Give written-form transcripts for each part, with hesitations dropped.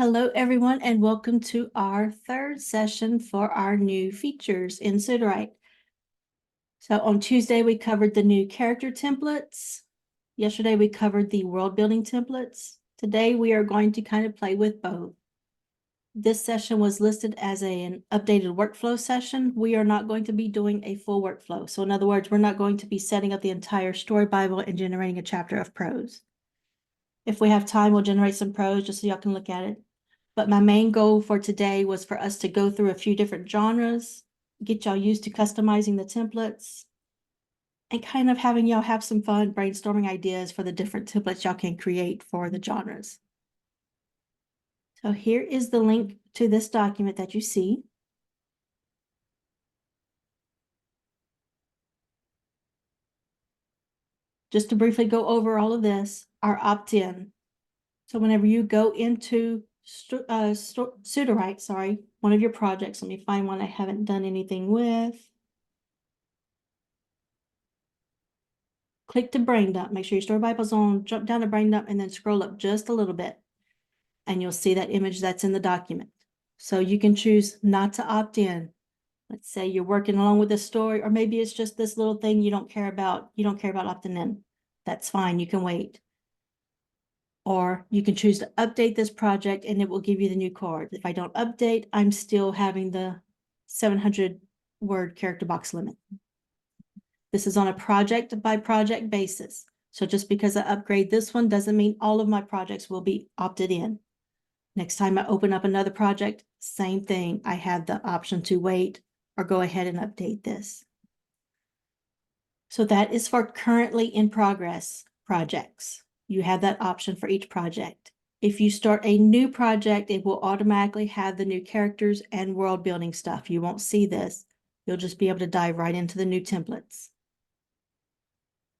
Hello, everyone, and welcome to our third session for our new features in Sudowrite. So on Tuesday, we covered the new character templates. Yesterday, we covered the world building templates. Today, we are going to kind of play with both. This session was listed as an updated workflow session. We are not going to be doing a full workflow. So in other words, we're not going to be setting up the entire story Bible and generating a chapter of prose. If we have time, we'll generate some prose just so y'all can look at it. But my main goal for today was for us to go through a few different genres, get y'all used to customizing the templates, and kind of having y'all have some fun brainstorming ideas for the different templates y'all can create for the genres. So here is the link to this document that you see. Just to briefly go over all of this, our opt-in. So whenever you go into Sudowrite, one of your projects, let me find one I haven't done anything with. Click to brain dump, make sure your story Bible's on, jump down to brain dump, and then scroll up just a little bit. And you'll see that image that's in the document. So you can choose not to opt in. Let's say you're working along with the story, or maybe it's just this little thing you don't care about. You don't care about opting in. That's fine, you can wait. Or you can choose to update this project and it will give you the new card. If I don't update, I'm still having the 700 word character box limit. This is on a project by project basis. So just because I upgrade this one doesn't mean all of my projects will be opted in. Next time I open up another project, same thing. I have the option to wait or go ahead and update this. So that is for currently in progress projects. You have that option for each project. If you start a new project, it will automatically have the new characters and world building stuff. You won't see this. You'll just be able to dive right into the new templates.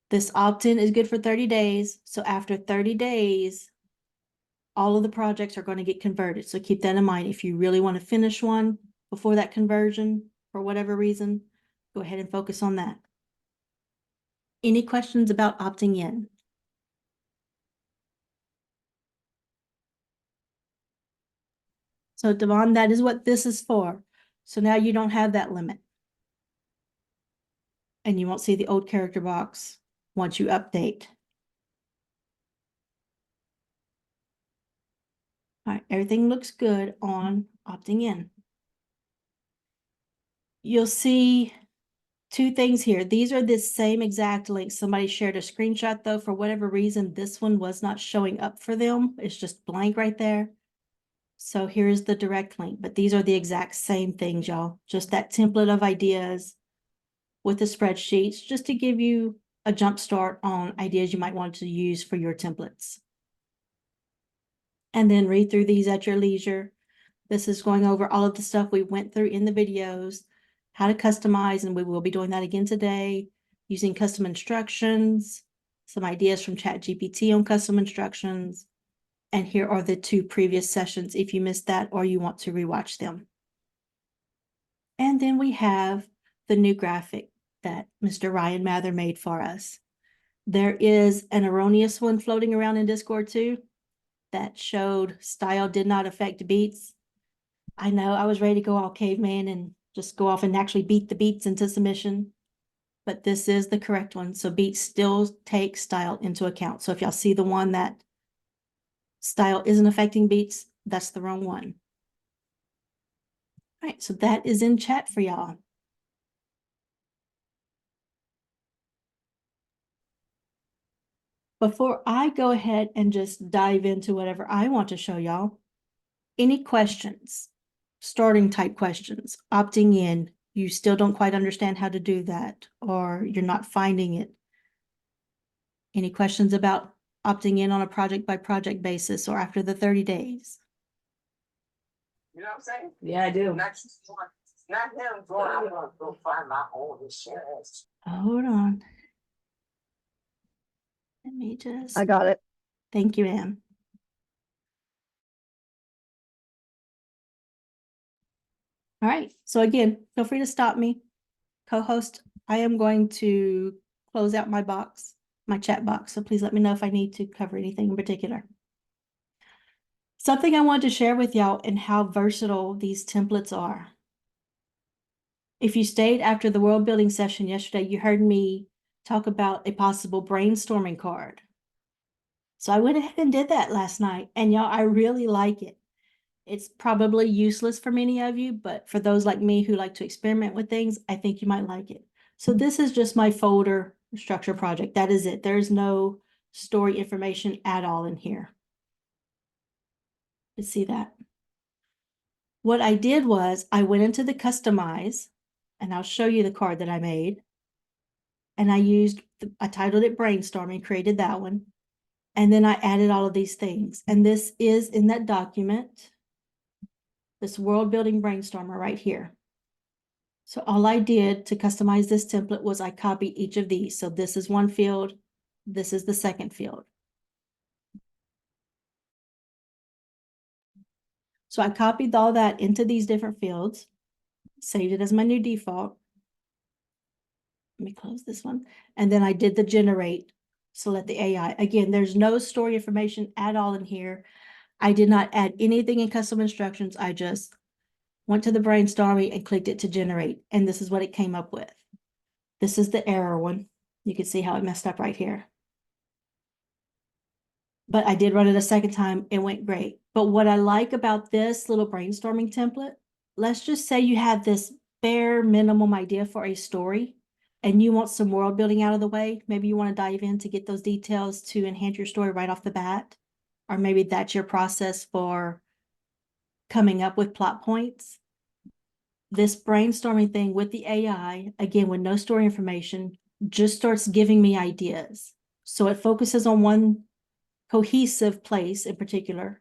This opt-in is good for 30 days. So after 30 days, all of the projects are going to get converted. So keep that in mind. If you really want to finish one before that conversion, for whatever reason, go ahead and focus on that. Any questions about opting in? So Devon, that is what this is for. So now you don't have that limit. And you won't see the old character box once you update. All right, everything looks good on opting in. You'll see two things here. These are the same exact links. Somebody shared a screenshot though. For whatever reason, this one was not showing up for them. It's just blank right there. So here's the direct link, but these are the exact same things, y'all. Just that template of ideas with the spreadsheets, just to give you a jump start on ideas you might want to use for your templates. And then read through these at your leisure. This is going over all of the stuff we went through in the videos, how to customize, and we will be doing that again today, using custom instructions, some ideas from ChatGPT on custom instructions. And here are the two previous sessions if you missed that or you want to rewatch them. And then we have the new graphic that Mr. Ryan Mather made for us. There is an erroneous one floating around in Discord too that showed style did not affect beats. I know I was ready to go all caveman and just go off and actually beat the beats into submission, but this is the correct one. So beats still take style into account. So if y'all see the one that style isn't affecting beats, that's the wrong one. All right, so that is in chat for y'all. Before I go ahead and just dive into whatever I want to show y'all, any questions, starting type questions, opting in, you still don't quite understand how to do that, or you're not finding it. Any questions about opting in on a project by project basis or after the 30 days? You know what I'm saying? Yeah, I do. Not him going, I'm gonna go find my own insurance. Hold on. Let me just. I got it. Thank you, Anne. All right. So again, feel free to stop me. Co-host, I am going to close out my box, my chat box. So please let me know if I need to cover anything in particular. Something I wanted to share with y'all and how versatile these templates are. If you stayed after the world building session yesterday, you heard me talk about a possible brainstorming card. So I went ahead and did that last night, and y'all, I really like it. It's probably useless for many of you, but for those like me who like to experiment with things, I think you might like it. So this is just my folder structure project. That is it. There's no story information at all in here. You see that? What I did was I went into the customize, and I'll show you the card that I made. And I titled it brainstorming, created that one. And then I added all of these things. And this is in that document, this world building brainstormer right here. So all I did to customize this template was I copied each of these. So this is one field, this is the second field. So I copied all that into these different fields, saved it as my new default. Let me close this one. And then I did the generate. So let the AI, again, there's no story information at all in here. I did not add anything in custom instructions. I just went to the brainstorming and clicked it to generate. And this is what it came up with. This is the error one. You can see how it messed up right here. But I did run it a second time. It went great. But what I like about this little brainstorming template, let's just say you have this bare minimum idea for a story and you want some world building out of the way. Maybe you want to dive in to get those details to enhance your story right off the bat. Or maybe that's your process for coming up with plot points. This brainstorming thing with the AI, again, with no story information, just starts giving me ideas. So it focuses on one cohesive place in particular.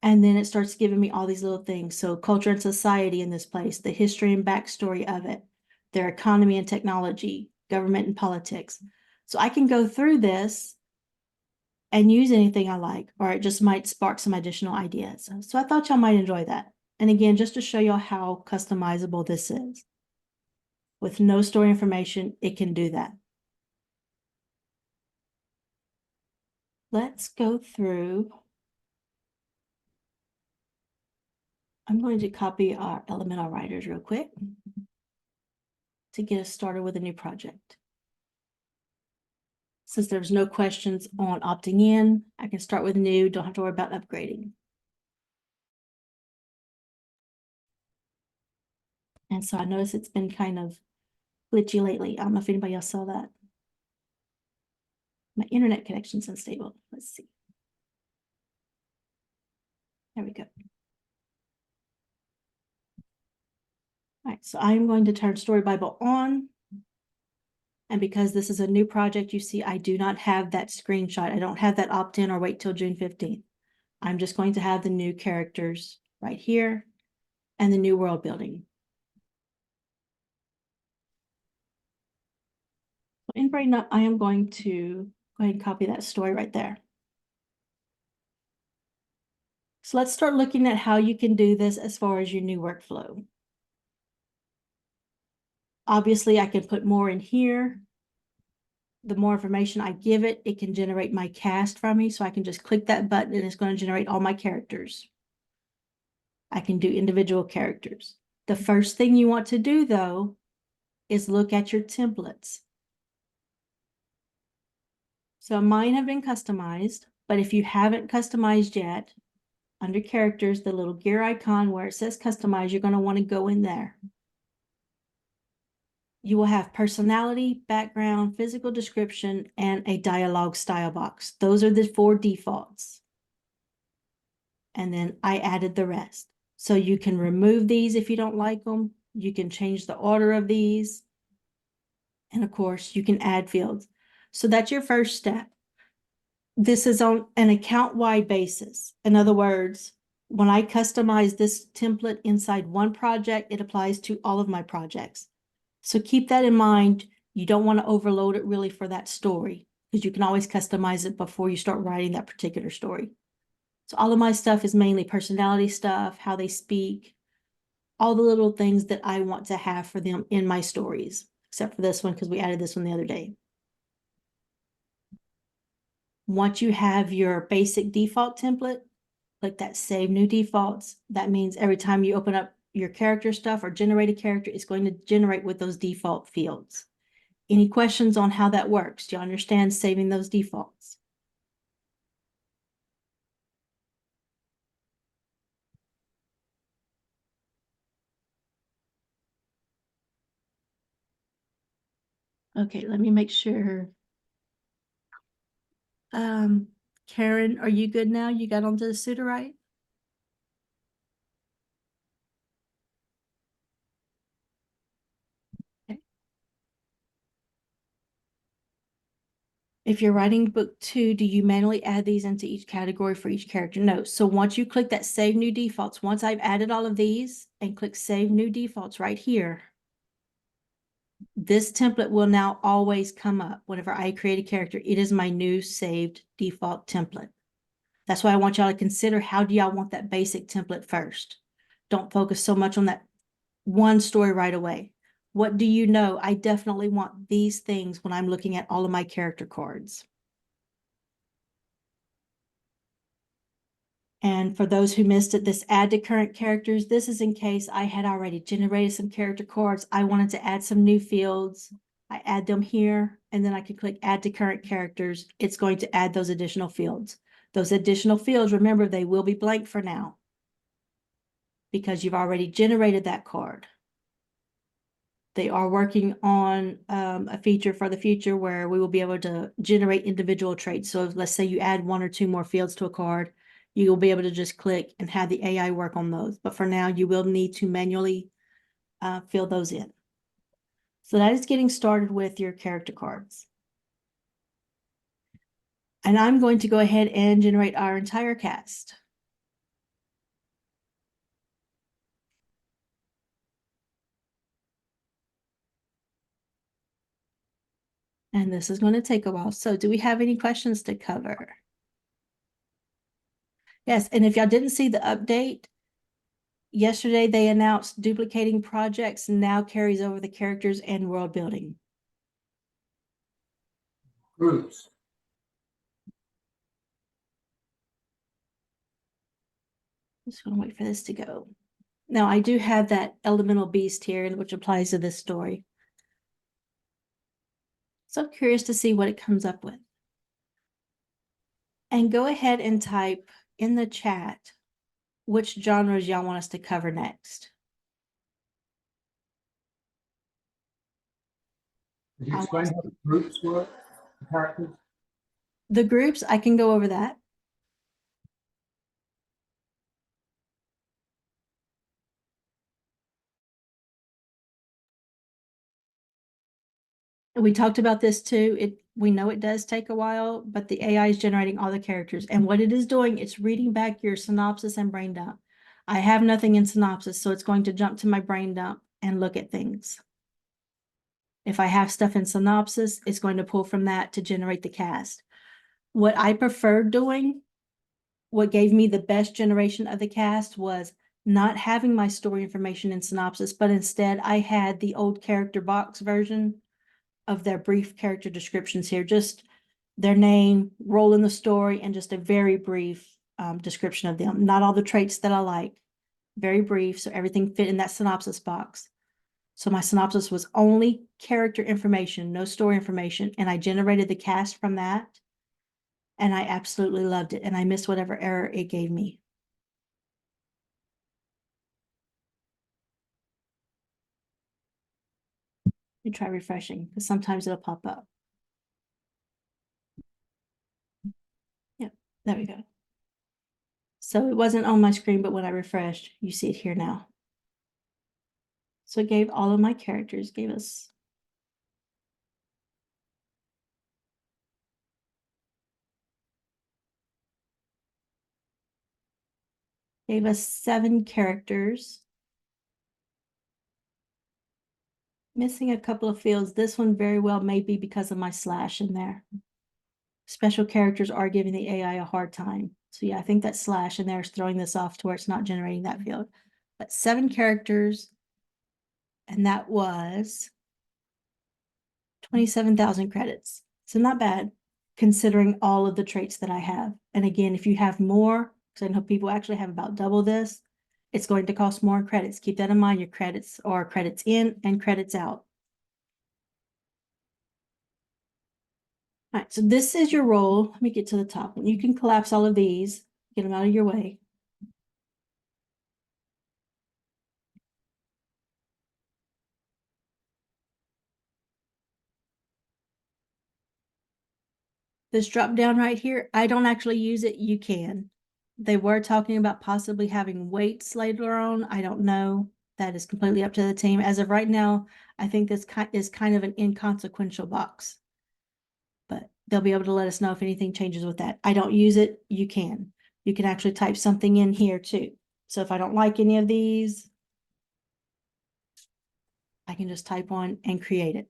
And then it starts giving me all these little things. So culture and society in this place, the history and backstory of it, their economy and technology, government and politics. So I can go through this and use anything I like, or it just might spark some additional ideas. So I thought y'all might enjoy that. And again, just to show y'all how customizable this is. With no story information, it can do that. Let's go through. I'm going to copy our elemental writers real quick to get us started with a new project. Since there's no questions on opting in, I can start with new, don't have to worry about upgrading. And so I notice it's been kind of glitchy lately. I don't know if anybody else saw that. My internet connection's unstable. Let's see. There we go. All right, so I'm going to turn Story Bible on. And because this is a new project, you see, I do not have that screenshot. I don't have that opt-in or wait till June 15th. I'm just going to have the new characters right here and the new world building. In Brain Up, I am going to go ahead and copy that story right there. So let's start looking at how you can do this as far as your new workflow. Obviously, I can put more in here. The more information I give it, it can generate my cast from me. So I can just click that button and it's going to generate all my characters. I can do individual characters. The first thing you want to do, though, is look at your templates. So mine have been customized, but if you haven't customized yet, under characters, the little gear icon where it says customize, you're going to want to go in there. You will have personality, background, physical description, and a dialogue style box. Those are the 4 defaults. And then I added the rest. So you can remove these if you don't like them. You can change the order of these. And of course, you can add fields. So that's your first step. This is on an account-wide basis. In other words, when I customize this template inside one project, it applies to all of my projects. So keep that in mind. You don't want to overload it really for that story because you can always customize it before you start writing that particular story. So all of my stuff is mainly personality stuff, how they speak, all the little things that I want to have for them in my stories, except for this one because we added this one the other day. Once you have your basic default template, Click that Save New Defaults. That means every time you open up your character stuff or generate a character, it's going to generate with those default fields. Any questions on how that works? Do you understand saving those defaults? Okay, let me make sure. Karen, are you good now? You got onto the Sudowrite? Okay. If you're writing book 2, do you manually add these into each category for each character? No. So once you click that Save New Defaults, once I've added all of these and click Save New Defaults right here, this template will now always come up whenever I create a character. It is my new saved default template. That's why I want y'all to consider, how do y'all want that basic template first? Don't focus so much on that one story right away. What do you know? I definitely want these things when I'm looking at all of my character cards. And for those who missed it, this add to current characters, this is in case I had already generated some character cards. I wanted to add some new fields. I add them here, and then I can click add to current characters. It's going to add those additional fields. Those additional fields, remember, they will be blank for now because you've already generated that card. They are working on a feature for the future where we will be able to generate individual traits. So if, let's say you add 1 or 2 more fields to a card, you will be able to just click and have the AI work on those. But for now, you will need to manually fill those in. So that is getting started with your character cards. And I'm going to go ahead and generate our entire cast. And this is going to take a while. So do we have any questions to cover? Yes, and if y'all didn't see the update, yesterday they announced duplicating projects now carries over the characters and world building. Groups. Just want to wait for this to go. Now I do have that elemental beast here, which applies to this story. So I'm curious to see what it comes up with. And go ahead and type in the chat which genres y'all want us to cover next. Did you explain how the groups work? The characters? The groups, I can go over that. We talked about this too. We know it does take a while, but the AI is generating all the characters. And what it is doing, it's reading back your synopsis and brain dump. I have nothing in synopsis, so it's going to jump to my brain dump and look at things. If I have stuff in synopsis, it's going to pull from that to generate the cast. What I preferred doing, what gave me the best generation of the cast, was not having my story information in synopsis, but instead I had the old character box version of their brief character descriptions here, just their name, role in the story, and just a very brief description of them. Not all the traits that I like, very brief, so everything fit in that synopsis box. So my synopsis was only character information, no story information, and I generated the cast from that, and I absolutely loved it, and I missed whatever error it gave me. You try refreshing, because sometimes it'll pop up. Yep, there we go. So it wasn't on my screen, but when I refreshed, you see it here now. So it gave all of my characters, gave us gave us 7 characters. Missing a couple of fields. This one very well may be because of my slash in there. Special characters are giving the AI a hard time. So yeah, I think that slash in there is throwing this off to where it's not generating that field. But 7 characters, and that was 27,000 credits. So not bad considering all of the traits that I have. And again, if you have more, because I know people actually have about double this. It's going to cost more in credits. Keep that in mind. Your credits are credits in and credits out. All right, so this is your role. Let me get to the top one. You can collapse all of these, get them out of your way. This drop down right here, I don't actually use it. You can. They were talking about possibly having weights later on. I don't know. That is completely up to the team. As of right now, I think this is kind of an inconsequential box. But they'll be able to let us know if anything changes with that. I don't use it. You can. You can actually type something in here too. So if I don't like any of these, I can just type one and create it.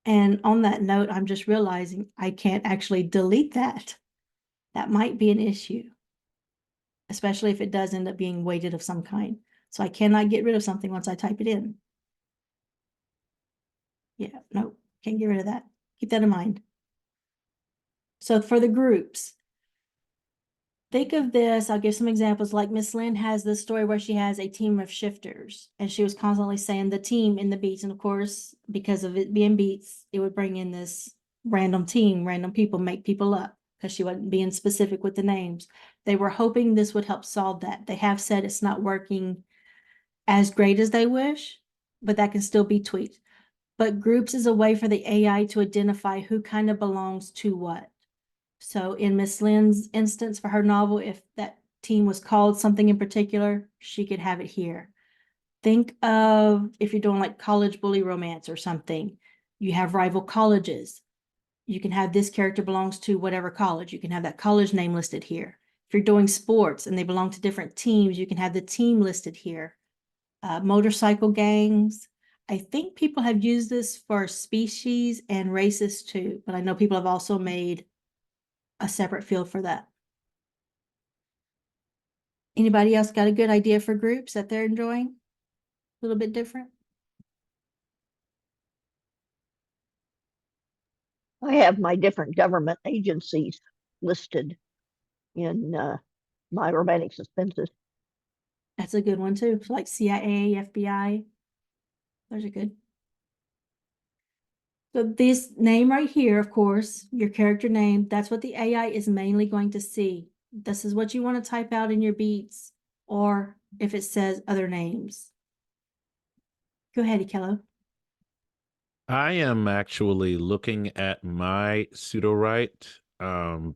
And on that note, I'm just realizing I can't actually delete that. That might be an issue, especially if it does end up being weighted of some kind. So I cannot get rid of something once I type it in. Yeah, no, can't get rid of that. Keep that in mind. So for the groups, think of this. I'll give some examples. Like Miss Lynn has this story where she has a team of shifters, and she was constantly saying the team in the beats. And of course, because of it being beats, it would bring in this random team, random people, make people up, because she wasn't being specific with the names. They were hoping this would help solve that. They have said it's not working as great as they wish, but that can still be tweaked. But groups is a way for the AI to identify who kind of belongs to what. So in Miss Lynn's instance for her novel, if that team was called something in particular, she could have it here. Think of if you're doing like college bully romance or something, you have rival colleges. You can have this character belongs to whatever college. You can have that college name listed here. If you're doing sports and they belong to different teams, you can have the team listed here. Motorcycle gangs. I think people have used this for species and races too, but I know people have also made a separate field for that. Anybody else got a good idea for groups that they're enjoying? A little bit different? I have my different government agencies listed in my romantic suspenses. That's a good one too. Like CIA, FBI. Those are good. So this name right here, of course, your character name, that's what the AI is mainly going to see. This is what you want to type out in your beats, or if it says other names. Go ahead, Ikello. I am actually looking at my Sudowrite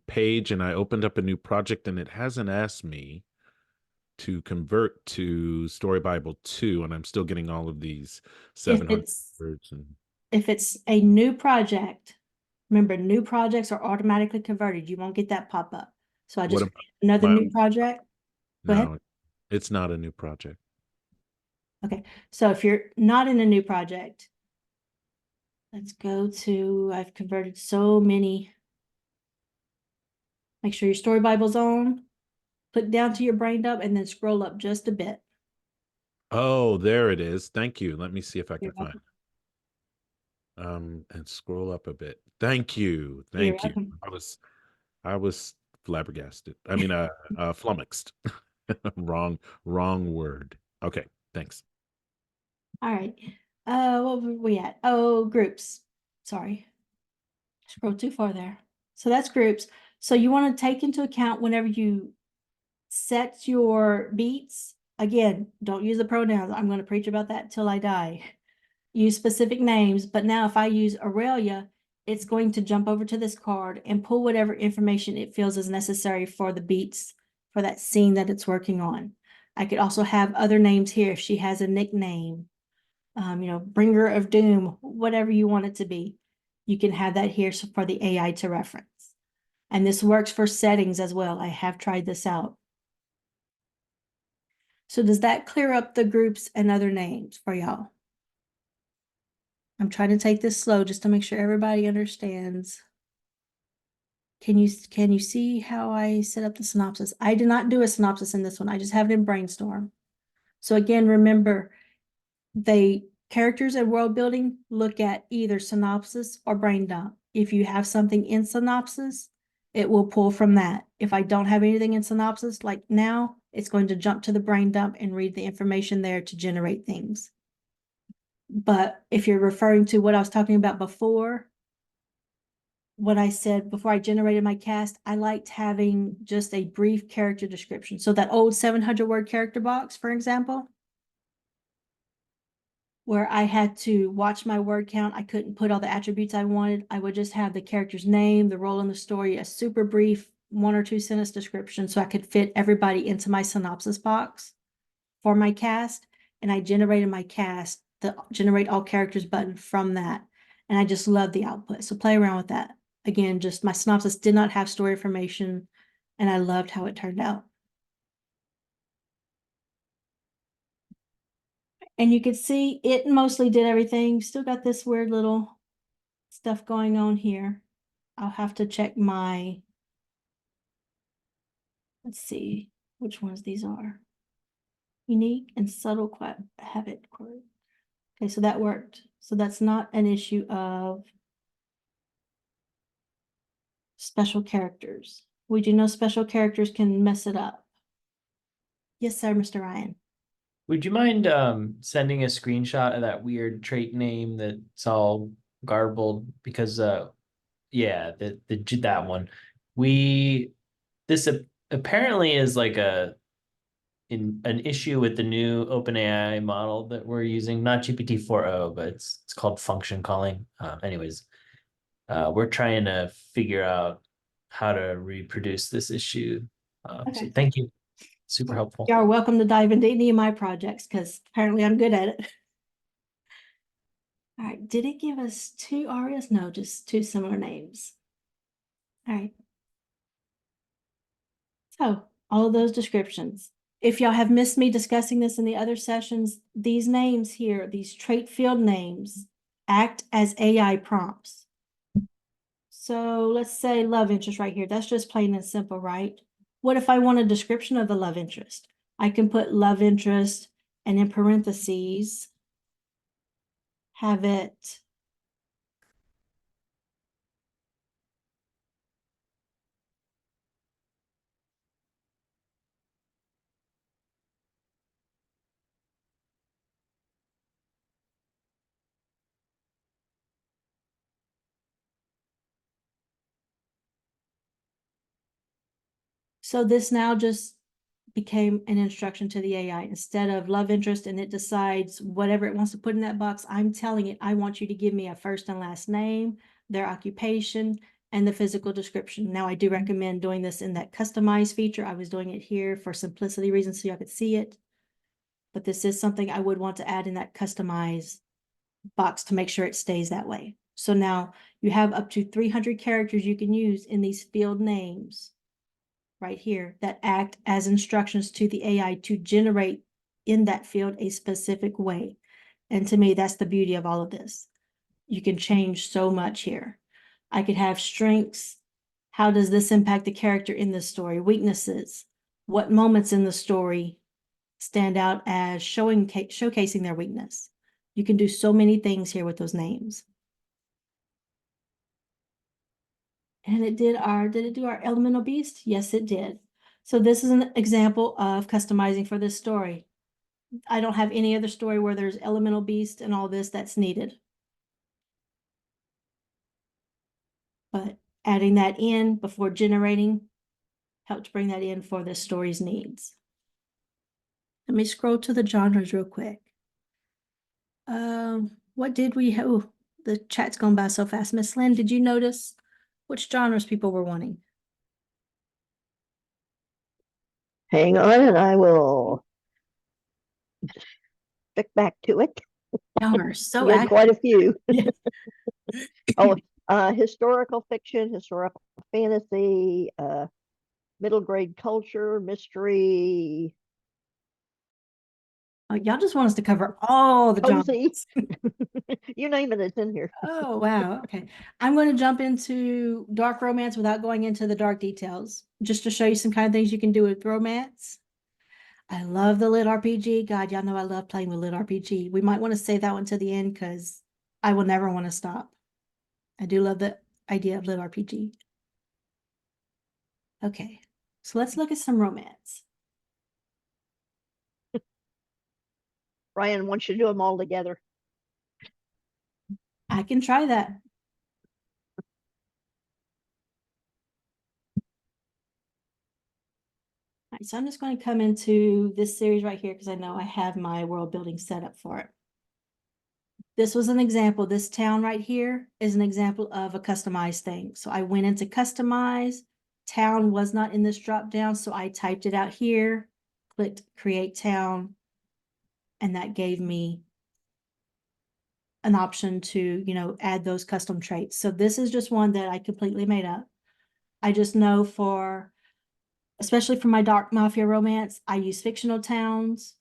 page, and I opened up a new project, and it hasn't asked me to convert to Story Bible 2, and I'm still getting all of these 700 words. If it's a new project, remember, new projects are automatically converted. You won't get that pop up. So I just What another my- new project. Go ahead. No, it's not a new project. Okay, so if you're not in a new project, let's go to, I've converted so many. Make sure your Story Bible's on. Click down to your brain dump and then scroll up just a bit. Oh, there it is. Thank you. Let me see if I can You're find welcome. and scroll up a bit. Thank you. You're Thank you. welcome. I was flabbergasted. I mean flummoxed. Wrong word. Okay, thanks. All right. What were we at? Oh, groups. Sorry. Scroll too far there. So that's groups. So you want to take into account whenever you set your beats. Again, don't use the pronouns. I'm going to preach about that till I die. Use specific names. But now if I use Aurelia, it's going to jump over to this card and pull whatever information it feels is necessary for the beats for that scene that it's working on. I could also have other names here if she has a nickname, Bringer of Doom, whatever you want it to be. You can have that here for the AI to reference. And this works for settings as well. I have tried this out. So does that clear up the groups and other names for y'all? I'm trying to take this slow just to make sure everybody understands. Can you see how I set up the synopsis? I did not do a synopsis in this one. I just have it in Brainstorm. So again, remember, characters and world building look at either synopsis or brain dump. If you have something in synopsis, it will pull from that. If I don't have anything in synopsis, like now, it's going to jump to the brain dump and read the information there to generate things. But if you're referring to what I was talking about before, what I said before I generated my cast, I liked having just a brief character description. So that old 700-word character box, for example, where I had to watch my word count, I couldn't put all the attributes I wanted. I would just have the character's name, the role in the story, a super brief 1 or 2 sentence description so I could fit everybody into my synopsis box for my cast. And I generated my cast, the generate all characters button from that. And I just love the output. So play around with that. Again, just my synopsis did not have story information, and I loved how it turned out. And you could see it mostly did everything. Still got this weird little stuff going on here. I'll have to check my, let's see which ones these are. Unique and subtle habit. Okay, so that worked. So that's not an issue of special characters. We do know special characters can mess it up. Yes, sir, Mr. Ryan. Would you mind sending a screenshot of that weird trait name that's all garbled? Because yeah, that one. This apparently is like an issue with the new OpenAI model that we're using, not GPT-4o, but it's called function calling. Anyways, we're trying to figure out how to reproduce this issue. So Okay. thank you. Super helpful. Y'all are welcome to dive into any of my projects because apparently I'm good at it. All right, did it give us 2 arias? No, just 2 similar names. All right. So all of those descriptions. If y'all have missed me discussing this in the other sessions, these names here, these trait field names, act as AI prompts. So let's say love interest right here. That's just plain and simple, right? What if I want a description of the love interest? I can put love interest and in parentheses, have it so this now just became an instruction to the AI instead of love interest, and it decides whatever it wants to put in that box. I'm telling it, I want you to give me a first and last name, their occupation, and the physical description. Now, I do recommend doing this in that customize feature. I was doing it here for simplicity reasons so y'all could see it. But this is something I would want to add in that customize box to make sure it stays that way. So now you have up to 300 characters you can use in these field names right here that act as instructions to the AI to generate in that field a specific way. And to me, that's the beauty of all of this. You can change so much here. I could have strengths. How does this impact the character in the story? Weaknesses. What moments in the story stand out as showcasing their weakness? You can do so many things here with those names. And did it do our elemental beast? Yes, it did. So this is an example of customizing for this story. I don't have any other story where there's elemental beast and all this that's needed. But adding that in before generating helped bring that in for this story's needs. Let me scroll to the genres real quick. What did we have? Oh, the chat's gone by so fast. Miss Lynn, did you notice which genres people were wanting? Hang on, and I will stick back to it. Y'all are so We had active. quite a few. Yes. Oh, historical fiction, historical fantasy, middle grade culture, mystery, Y'all just want us to cover all the cozy. genres. You name it, it's in here. Oh, wow. Okay. I'm going to jump into dark romance without going into the dark details, just to show you some kind of things you can do with romance. I love the lit RPG. God, y'all know I love playing with lit RPG. We might want to save that one to the end because I will never want to stop. I do love the idea of lit RPG. Okay, so let's look at some romance. Ryan wants you to do them all together. I can try that. All right, so I'm just going to come into this series right here because I know I have my world building set up for it. This was an example. This town right here is an example of a customized thing. So I went into customize. Town was not in this drop down, so I typed it out here, clicked create town, and that gave me an option to, you know, add those custom traits. So this is just one that I completely made up. I just know for, especially for my dark mafia romance, I use fictional towns.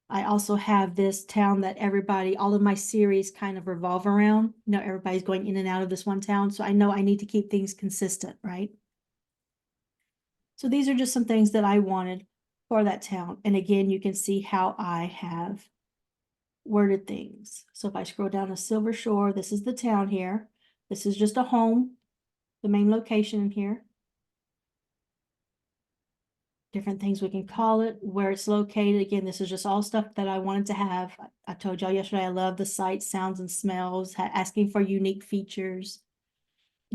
I also have this town that everybody, all of my series kind of revolve around. You know, everybody's going in and out of this one town. So I know I need to keep things consistent, right? So these are just some things that I wanted for that town. And again, you can see how I have worded things. So if I scroll down to Silver Shore, this is the town here. This is just a home, the main location in here. Different things we can call it, where it's located. Again, this is just all stuff that I wanted to have. I told y'all yesterday, I love the sights, sounds, and smells, asking for unique features.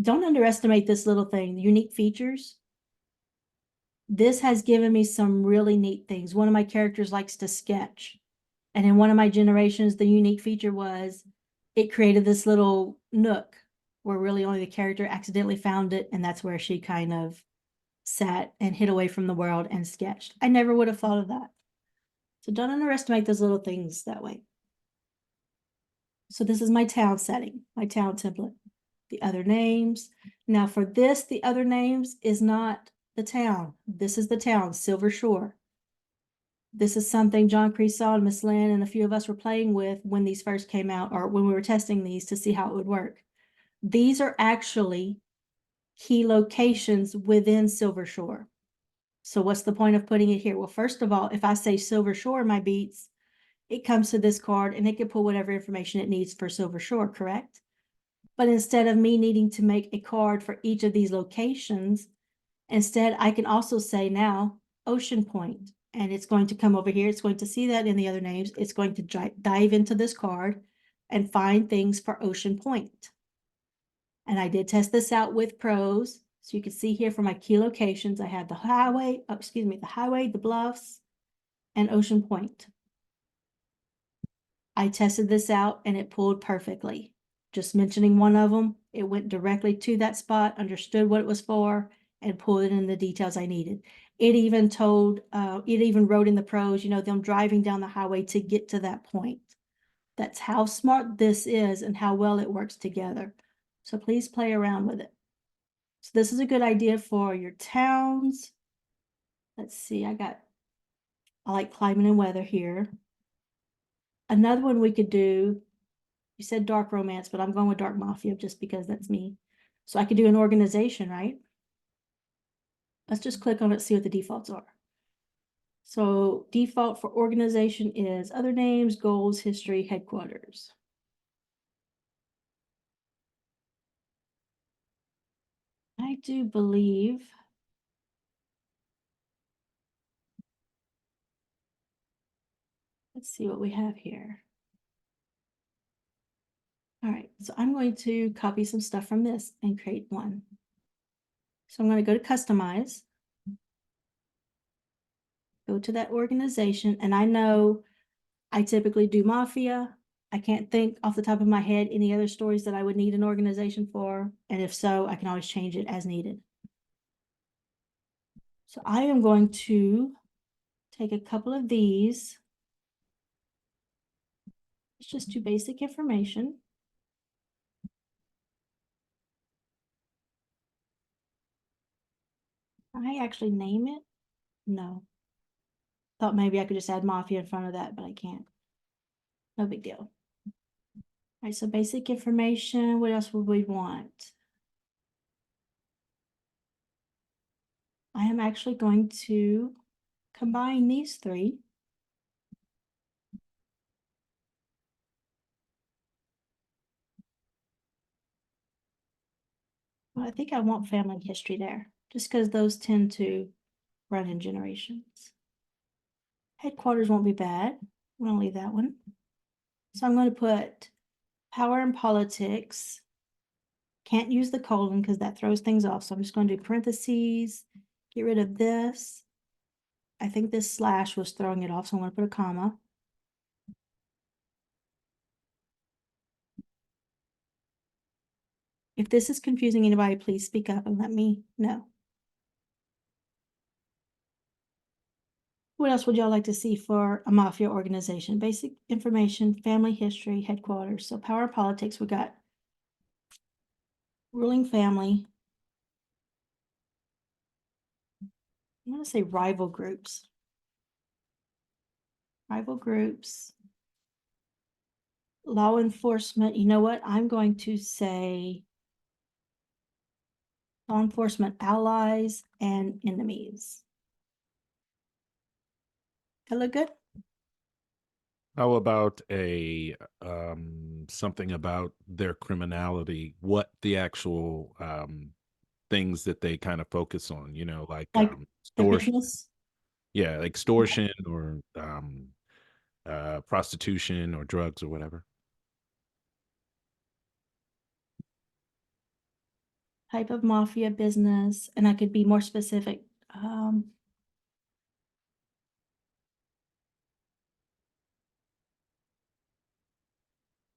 Don't underestimate this little thing, unique features. This has given me some really neat things. One of my characters likes to sketch. And in one of my generations, the unique feature was it created this little nook where really only the character accidentally found it. And that's where she kind of sat and hid away from the world and sketched. I never would have thought of that. So don't underestimate those little things that way. So this is my town setting, my town template. The other names. Now for this, the other names is not the town. This is the town, Silver Shore. This is something John Creasaw and Miss Lynn and a few of us were playing with when these first came out, or when we were testing these to see how it would work. These are actually key locations within Silver Shore. So what's the point of putting it here? Well, first of all, if I say Silver Shore in my beats, it comes to this card and it can pull whatever information it needs for Silver Shore, correct? But instead of me needing to make a card for each of these locations, instead I can also say now Ocean Point, and it's going to come over here. It's going to see that in the other names. It's going to dive into this card and find things for Ocean Point. And I did test this out with pros. So you can see here for my key locations, I have the highway, the highway, the bluffs, and Ocean Point. I tested this out and it pulled perfectly. Just mentioning one of them, it went directly to that spot, understood what it was for, and pulled it in the details I needed. It even wrote in the pros, you know, them driving down the highway to get to that point. That's how smart this is and how well it works together. So please play around with it. So this is a good idea for your towns. Let's see, I like climate and weather here. Another one we could do, you said dark romance, but I'm going with dark mafia just because that's me. So I could do an organization, right? Let's just click on it, see what the defaults are. So default for organization is other names, goals, history, headquarters. I do believe let's see what we have here. All right, so I'm going to copy some stuff from this and create one. So I'm going to go to customize, go to that organization, and I know I typically do mafia. I can't think off the top of my head any other stories that I would need an organization for. And if so, I can always change it as needed. So I am going to take a couple of these. Let's just do basic information. I actually name it. No. Thought maybe I could just add mafia in front of that, but I can't. No big deal. All right, so basic information. What else would we want? I am actually going to combine these three. Well, I think I want family history there, just because those tend to run in generations. Headquarters won't be bad. I'm gonna leave that one. So I'm going to put power and politics. Can't use the colon because that throws things off. So I'm just going to do parentheses, get rid of this. I think this slash was throwing it off, so I'm going to put a comma. If this is confusing anybody, please speak up and let me know. What else would y'all like to see for a mafia organization? Basic information, family history, headquarters. So power and politics, we got ruling family. I'm going to say rival groups. Rival groups. Law enforcement, you know what? I'm going to say law enforcement allies and enemies. That look good? How about a something about their criminality, what the actual things that they kind of focus on, you know, like Like the extortion, business? yeah, extortion or prostitution or drugs or whatever. Type of mafia business, and I could be more specific.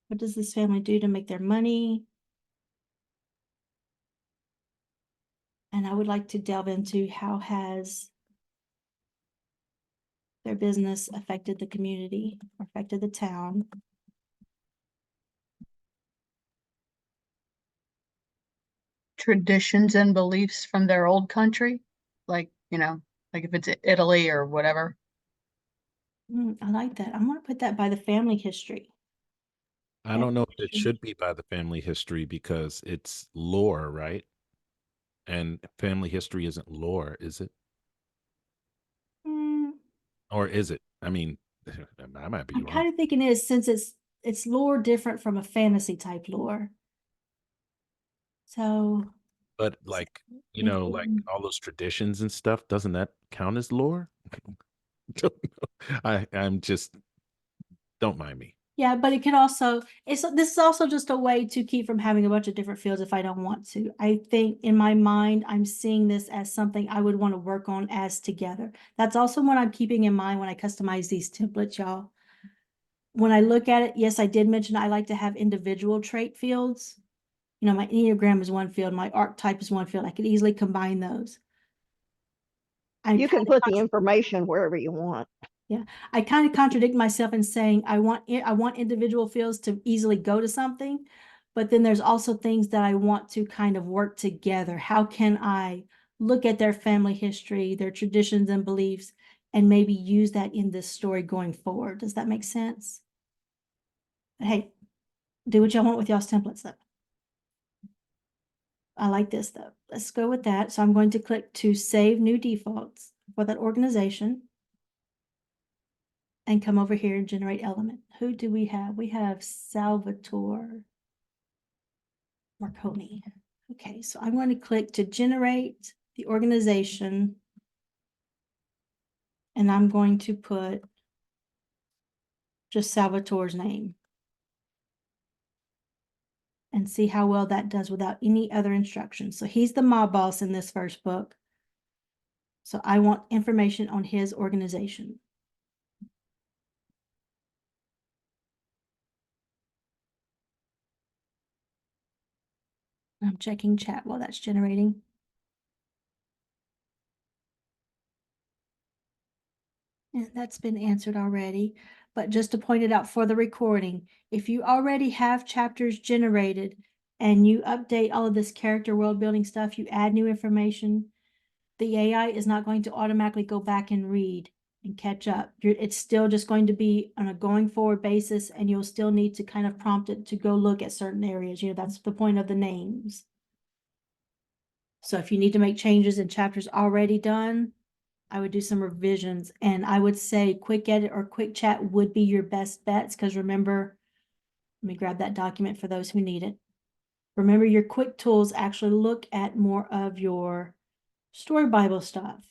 What does this family do to make their money? And I would like to delve into how has their business affected the community, or affected the town. Traditions and beliefs from their old country, like, like if it's Italy or whatever. I like that. I'm gonna put that by the family history. I don't know if it History. should be by the family history because it's lore, right? And family history isn't lore, is it? Mm, Or is it? I mean, I might be I'm wrong. kind of thinking it is, since it's lore different from a fantasy type lore. So But like, you know, like all those traditions and stuff, doesn't that count as lore? Don't know. I'm just, don't mind me. yeah, but it could also, this is also just a way to keep from having a bunch of different fields if I don't want to. I think in my mind, I'm seeing this as something I would want to work on as together. That's also what I'm keeping in mind when I customize these templates, y'all. When I look at it, yes, I did mention I like to have individual trait fields. You know, my Enneagram is one field, my archetype is one field. I could easily combine those. You can put the information wherever you want. Yeah, I kind of contradict myself in saying I want individual fields to easily go to something, but then there's also things that I want to kind of work together. How can I look at their family history, their traditions and beliefs, and maybe use that in this story going forward? Does that make sense? Hey, do what y'all want with y'all's templates though. I like this though. Let's go with that. So I'm going to click to save new defaults for that organization. And come over here and generate element. Who do we have? We have Salvatore Marconi. Okay, so I'm going to click to generate the organization. And I'm going to put just Salvatore's name. And see how well that does without any other instructions. So he's the mob boss in this first book. So I want information on his organization. I'm checking chat while that's generating. And that's been answered already, but just to point it out for the recording, if you already have chapters generated and you update all of this character world building stuff, you add new information, the AI is not going to automatically go back and read and catch up. It's still just going to be on a going forward basis, and you'll still need to kind of prompt it to go look at certain areas. You know, that's the point of the names. So if you need to make changes in chapters already done, I would do some revisions, and I would say quick edit or quick chat would be your best bets, because remember, let me grab that document for those who need it. Remember, your quick tools actually look at more of your Story Bible stuff.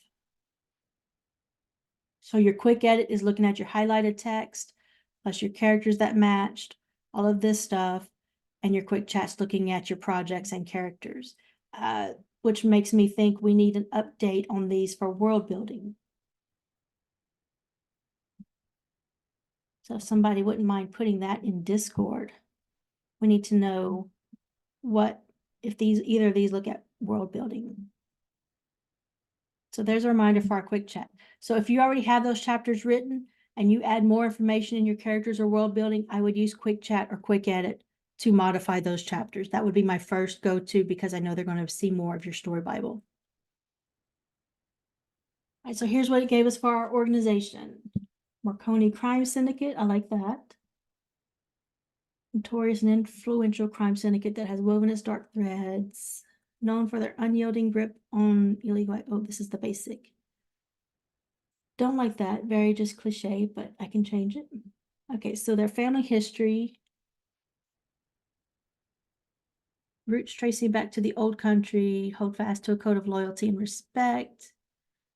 So your quick edit is looking at your highlighted text, plus your characters that matched, all of this stuff, and your quick chat's looking at your projects and characters, which makes me think we need an update on these for world building. So if somebody wouldn't mind putting that in Discord, we need to know what, if these, either of these look at world building. So there's a reminder for our quick chat. So if you already have those chapters written and you add more information in your characters or world building, I would use quick chat or quick edit to modify those chapters. That would be my first go-to because I know they're going to see more of your story Bible. All right, so here's what it gave us for our organization. Marconi Crime Syndicate, I like that. Notorious and influential crime syndicate that has woven its dark threads, known for their unyielding grip on illegal. Oh, this is the basic. Don't like that. Very just cliche, but I can change it. Okay, so their family history. Roots tracing back to the old country, hold fast to a code of loyalty and respect.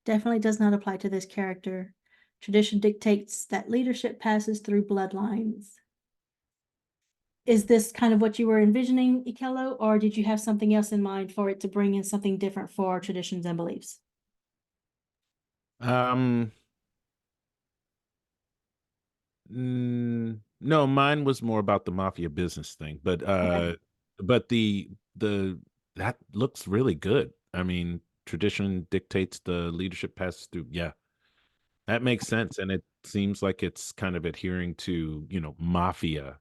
Definitely does not apply to this character. Tradition dictates that leadership passes through bloodlines. Is this kind of what you were envisioning, Ikello, or did you have something else in mind for it to bring in something different for traditions and beliefs? No, mine was more about the mafia business thing, but Okay. but the that looks really good. I mean, tradition dictates the leadership passes through. Yeah, that makes sense, and it seems like it's kind of adhering to, mafia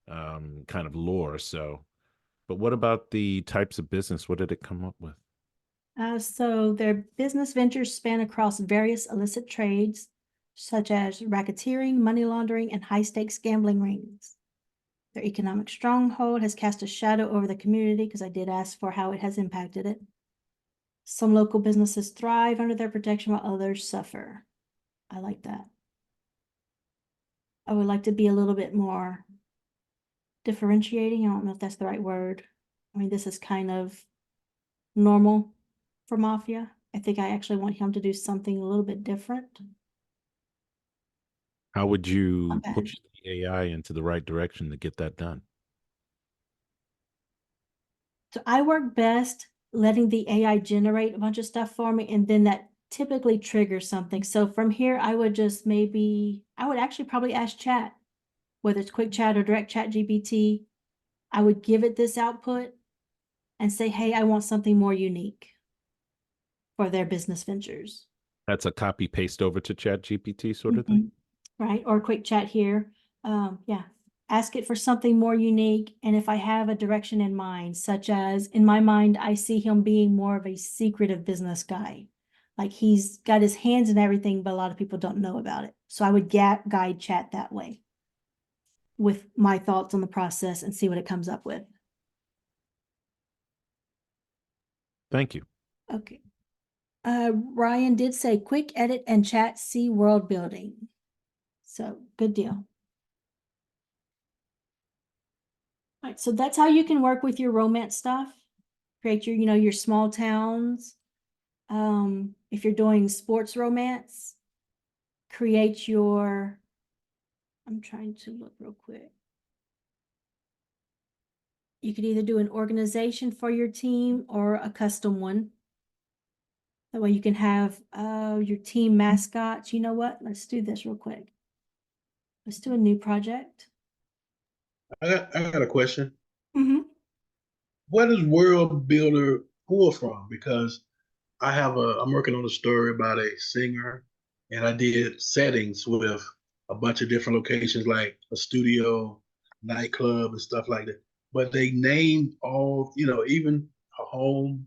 kind of lore. So, but what about the types of business? What did it come up with? So their business ventures span across various illicit trades, such as racketeering, money laundering, and high-stakes gambling rings. Their economic stronghold has cast a shadow over the community because I did ask for how it has impacted it. Some local businesses thrive under their protection while others suffer. I like that. I would like to be a little bit more differentiating. I don't know if that's the right word. I mean, this is kind of normal for Mafia. I think I actually want him to do something a little bit different. How would you Not bad. push the AI into the right direction to get that done? So I work best letting the AI generate a bunch of stuff for me, and then that typically triggers something. So from here, I would just I would actually probably ask chat, whether it's quick chat or direct chat GPT. I would give it this output and say, hey, I want something more unique for their business ventures. That's a copy paste over to Chat GPT sort of thing. Mhm. Right, or a quick chat here. Yeah, ask it for something more unique. And if I have a direction in mind, such as in my mind, I see him being more of a secretive business guy. Like he's got his hands in everything, but a lot of people don't know about it. So I would guide chat that way with my thoughts on the process and see what it comes up with. Thank you. Okay. Ryan did say quick edit and chat see world building. So good deal. All right, so that's how you can work with your romance stuff. Create your, your small towns. If you're doing sports romance, create your, I'm trying to look real quick. You could either do an organization for your team or a custom one. That way you can have your team mascots. You know what? Let's do this real quick. Let's do a new project. I got a question. Mm-hmm. Where does World Builder pull from? Because I'm working on a story about a singer, and I did settings with a bunch of different locations like a studio, nightclub, and stuff like that. But they named all, even a home,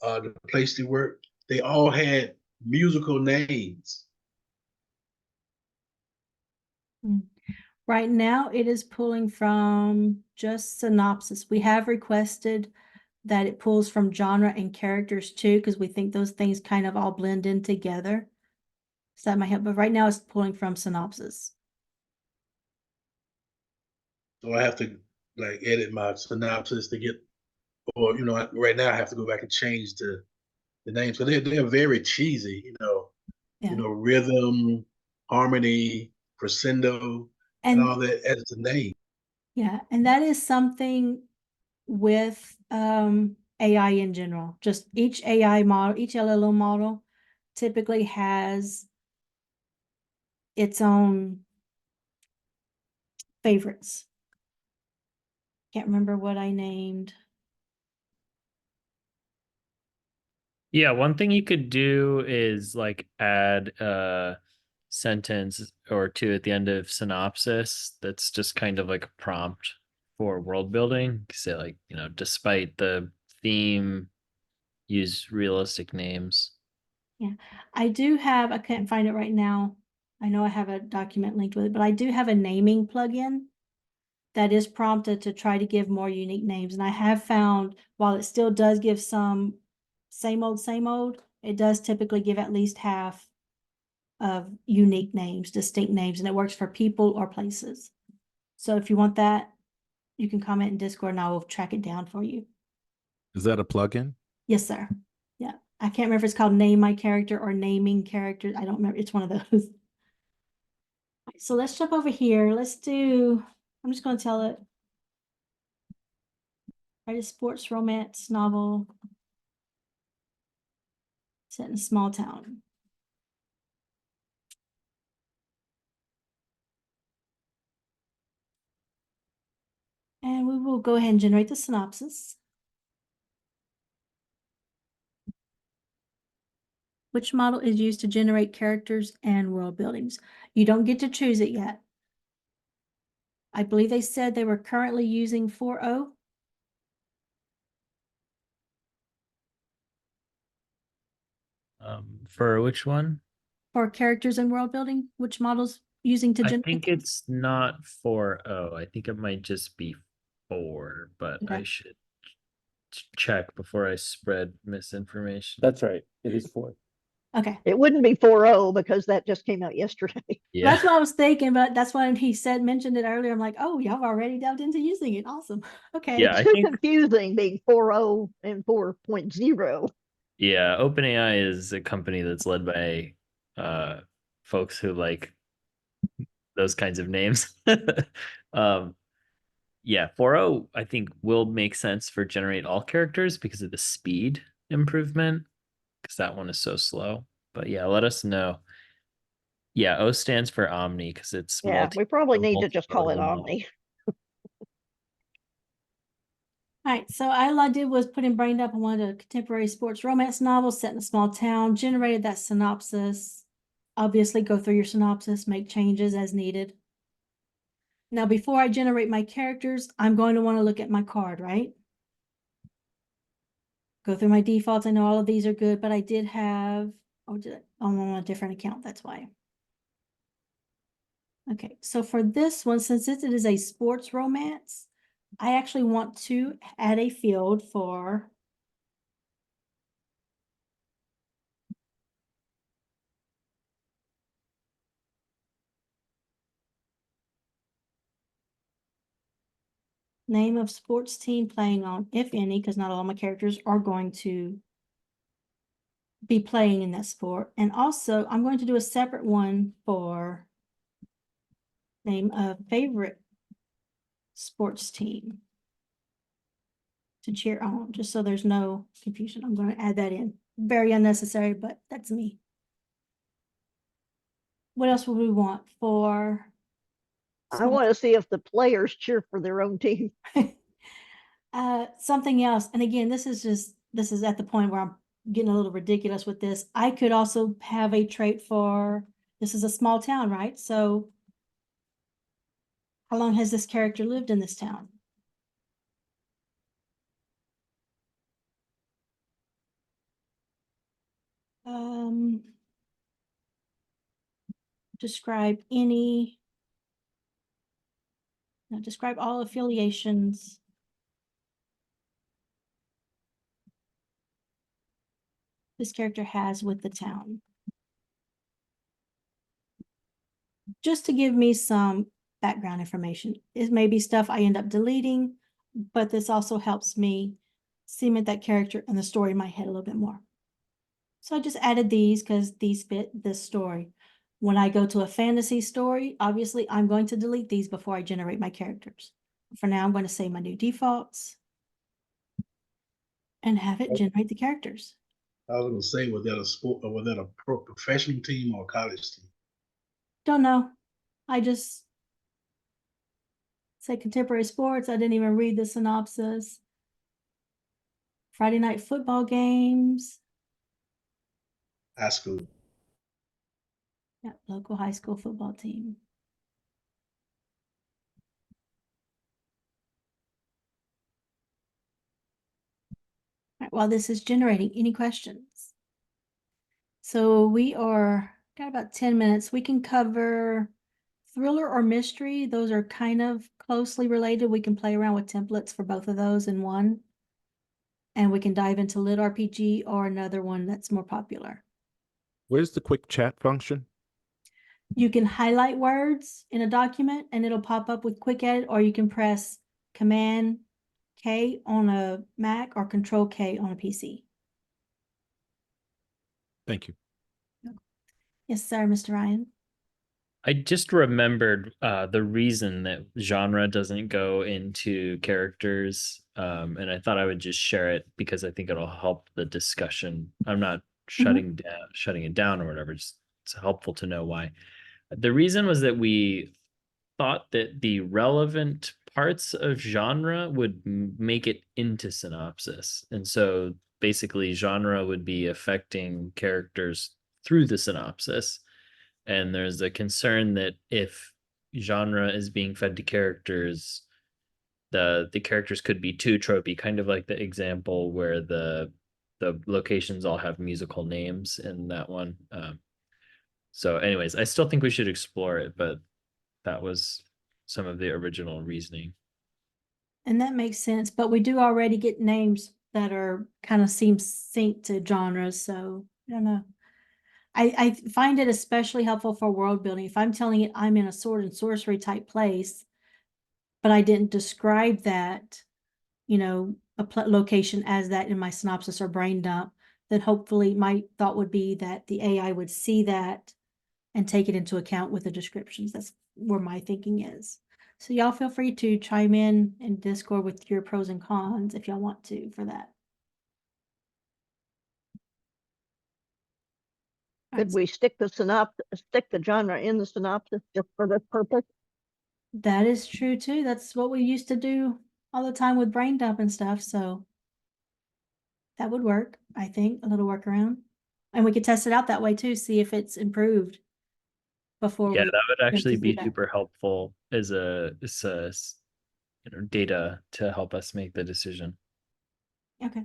the place they work, they all had musical names. Right now, it is pulling from just synopsis. We have requested that it pulls from genre and characters too, because we think those things kind of all blend in together. So that might help, but right now it's pulling from synopsis. So I have to like edit my synopsis to get, or right now I have to go back and change the names. So they're very cheesy, Yeah. rhythm, harmony, crescendo, and all And that as the name. yeah, and that is something with AI in general. Just each AI model, each LLM model typically has its own favorites. Can't remember what I named. Yeah, one thing you could do is like add a sentence or two at the end of synopsis that's just kind of like a prompt for world building. Say like, despite the theme, use realistic names. Yeah, I do have, I can't find it right now. I know I have a document linked with it, but I do have a naming plugin that is prompted to try to give more unique names. And I have found while it still does give some same old, it does typically give at least half of unique names, distinct names, and it works for people or places. So if you want that, you can comment in Discord and I will track it down for you. Is that a plugin? Yes, sir. Yeah. I can't remember if it's called Name My Character or Naming Character. I don't remember. It's one of those. So let's jump over here. I'm just going to tell it. Write a sports romance novel set in a small town. And we will go ahead and generate the synopsis. Which model is used to generate characters and world buildings? You don't get to choose it yet. I believe they said they were currently using 4.0. For which one? For characters and world building. Which models using to I generate? think it's not 4.0. I think it might just be 4, but I Okay. should check before I spread misinformation. That's right. It is 4. Okay. It wouldn't be 4.0 because that just came out yesterday. Yeah. That's what I was thinking, but that's why he mentioned it earlier. I'm like, oh, y'all already delved into using it. Awesome. Okay. Yeah, I It's too think confusing being 4.0 and 4.0. yeah, OpenAI is a company that's led by folks who like those kinds of names. um yeah, 4.0 I think will make sense for generate all characters because of the speed improvement, because that one is so slow. But yeah, let us know. Yeah, O stands for Omni because it's Yeah, we probably need to just call it multimodal model. Omni. All right, so all I did was put in brain up. I wanted a contemporary sports romance novel set in a small town, generated that synopsis. Obviously, go through your synopsis, make changes as needed. Now, before I generate my characters, I'm going to want to look at my card, right? Go through my defaults. I know all of these are good, but I did have, I'm on a different account, that's why. Okay, so for this one, since it is a sports romance, I actually want to add a field for name of sports team playing on, if any, because not all my characters are going to be playing in that sport. And also, I'm going to do a separate one for name of favorite sports team to cheer on, just so there's no confusion. I'm going to add that in. Very unnecessary, but that's me. What else would we want for? I want to see if the players cheer for their own team. Something else. And again, this is at the point where I'm getting a little ridiculous with this. I could also have a trait for, this is a small town, right? So how long has this character lived in this town? Describe any, no, describe all affiliations this character has with the town. Just to give me some background information. It may be stuff I end up deleting, but this also helps me cement that character and the story in my head a little bit more. So I just added these because these fit this story. When I go to a fantasy story, obviously I'm going to delete these before I generate my characters. For now, I'm going to say my new defaults and have it generate the characters. I was gonna say, was that a sport or was that a professional team or a college team? Don't know. I just say contemporary sports. I didn't even read the synopsis. Friday night football games. High school. Yeah, local high school football team. All right, while this is generating, any questions? So we got about 10 minutes. We can cover thriller or mystery. Those are kind of closely related. We can play around with templates for both of those in one. And we can dive into lit RPG or another one that's more popular. Where's the quick chat function? You can highlight words in a document and it'll pop up with quick edit, or you can press Command K on a Mac or Control K on a PC. Thank you. Yes, sir, Mr. Ryan. I just remembered the reason that genre doesn't go into characters, and I thought I would just share it because I think it'll help the discussion. I'm not shutting it down or whatever. Just it's helpful to know why. The reason was that we thought that the relevant parts of genre would make it into synopsis, and so basically genre would be affecting characters through the synopsis. And there's a concern that if genre is being fed to characters, the characters could be too tropey, kind of like the example where the locations all have musical names in that one. So anyways, I still think we should explore it, but that was some of the original reasoning. And that makes sense, but we do already get names that are kind of seem synced to genres, so I don't know. I find it especially helpful for world building. If I'm telling it I'm in a sword and sorcery type place, but I didn't describe that, you know, a location as that in my synopsis or brain dump, then hopefully my thought would be that the AI would see that and take it into account with the descriptions. That's where my thinking is. So y'all feel free to chime in Discord with your pros and cons if y'all want to for that. Could we stick the genre in the synopsis just for this purpose? That is true too. That's what we used to do all the time with brain dump and stuff. So that would work, I think, a little workaround. And we could test it out that way too, see if it's improved before Yeah, we that would actually do be that. super helpful as a data to help us make the decision. Okay,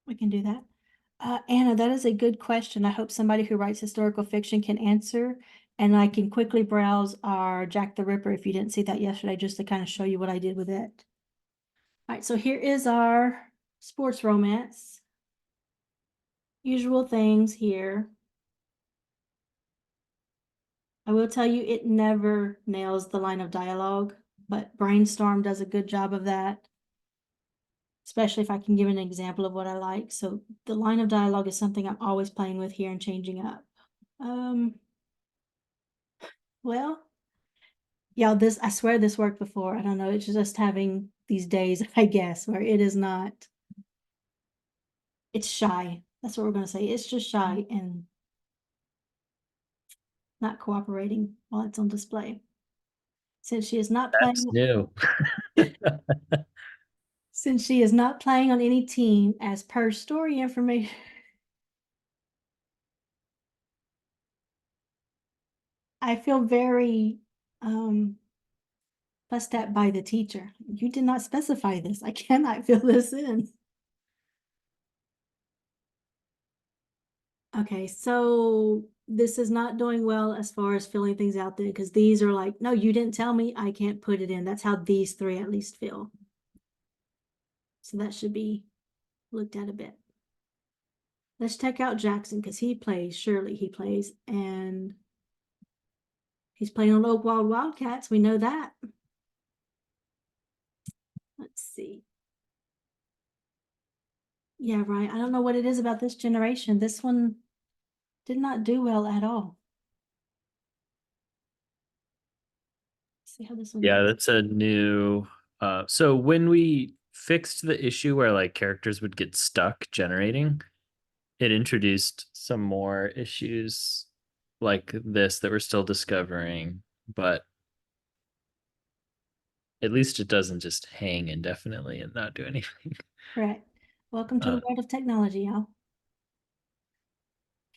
we can do that. Anna, that is a good question. I hope somebody who writes historical fiction can answer. And I can quickly browse our Jack the Ripper if you didn't see that yesterday, just to kind of show you what I did with it. All right, so here is our sports romance. Usual things here. I will tell you it never nails the line of dialogue, but Brainstorm does a good job of that. Especially if I can give an example of what I like. So the line of dialogue is something I'm always playing with here and changing up. Well, yeah, I swear this worked before. I don't know. It's just having these days, I guess, where it is not, it's shy. That's what we're going to say. It's just shy and not cooperating while it's on display. Since she is not That's playing, new. since she is not playing on any team as per story information. I feel very fussed at by the teacher. You did not specify this. I cannot fill this in. Okay, so this is not doing well as far as filling things out there because these are like, no, you didn't tell me, I can't put it in. That's how these three at least feel. So that should be looked at a bit. Let's check out Jackson because he plays, surely he plays, and he's playing on Oak Wild Wildcats. We know that. Let's see. Yeah, right. I don't know what it is about this generation. This one Did not do well at all. See how this one Yeah, goes. that's a new so when we fixed the issue where like characters would get stuck generating, it introduced some more issues like this that we're still discovering, but at least it doesn't just hang indefinitely and not do anything. Correct. Welcome to the Uh, world of technology, y'all.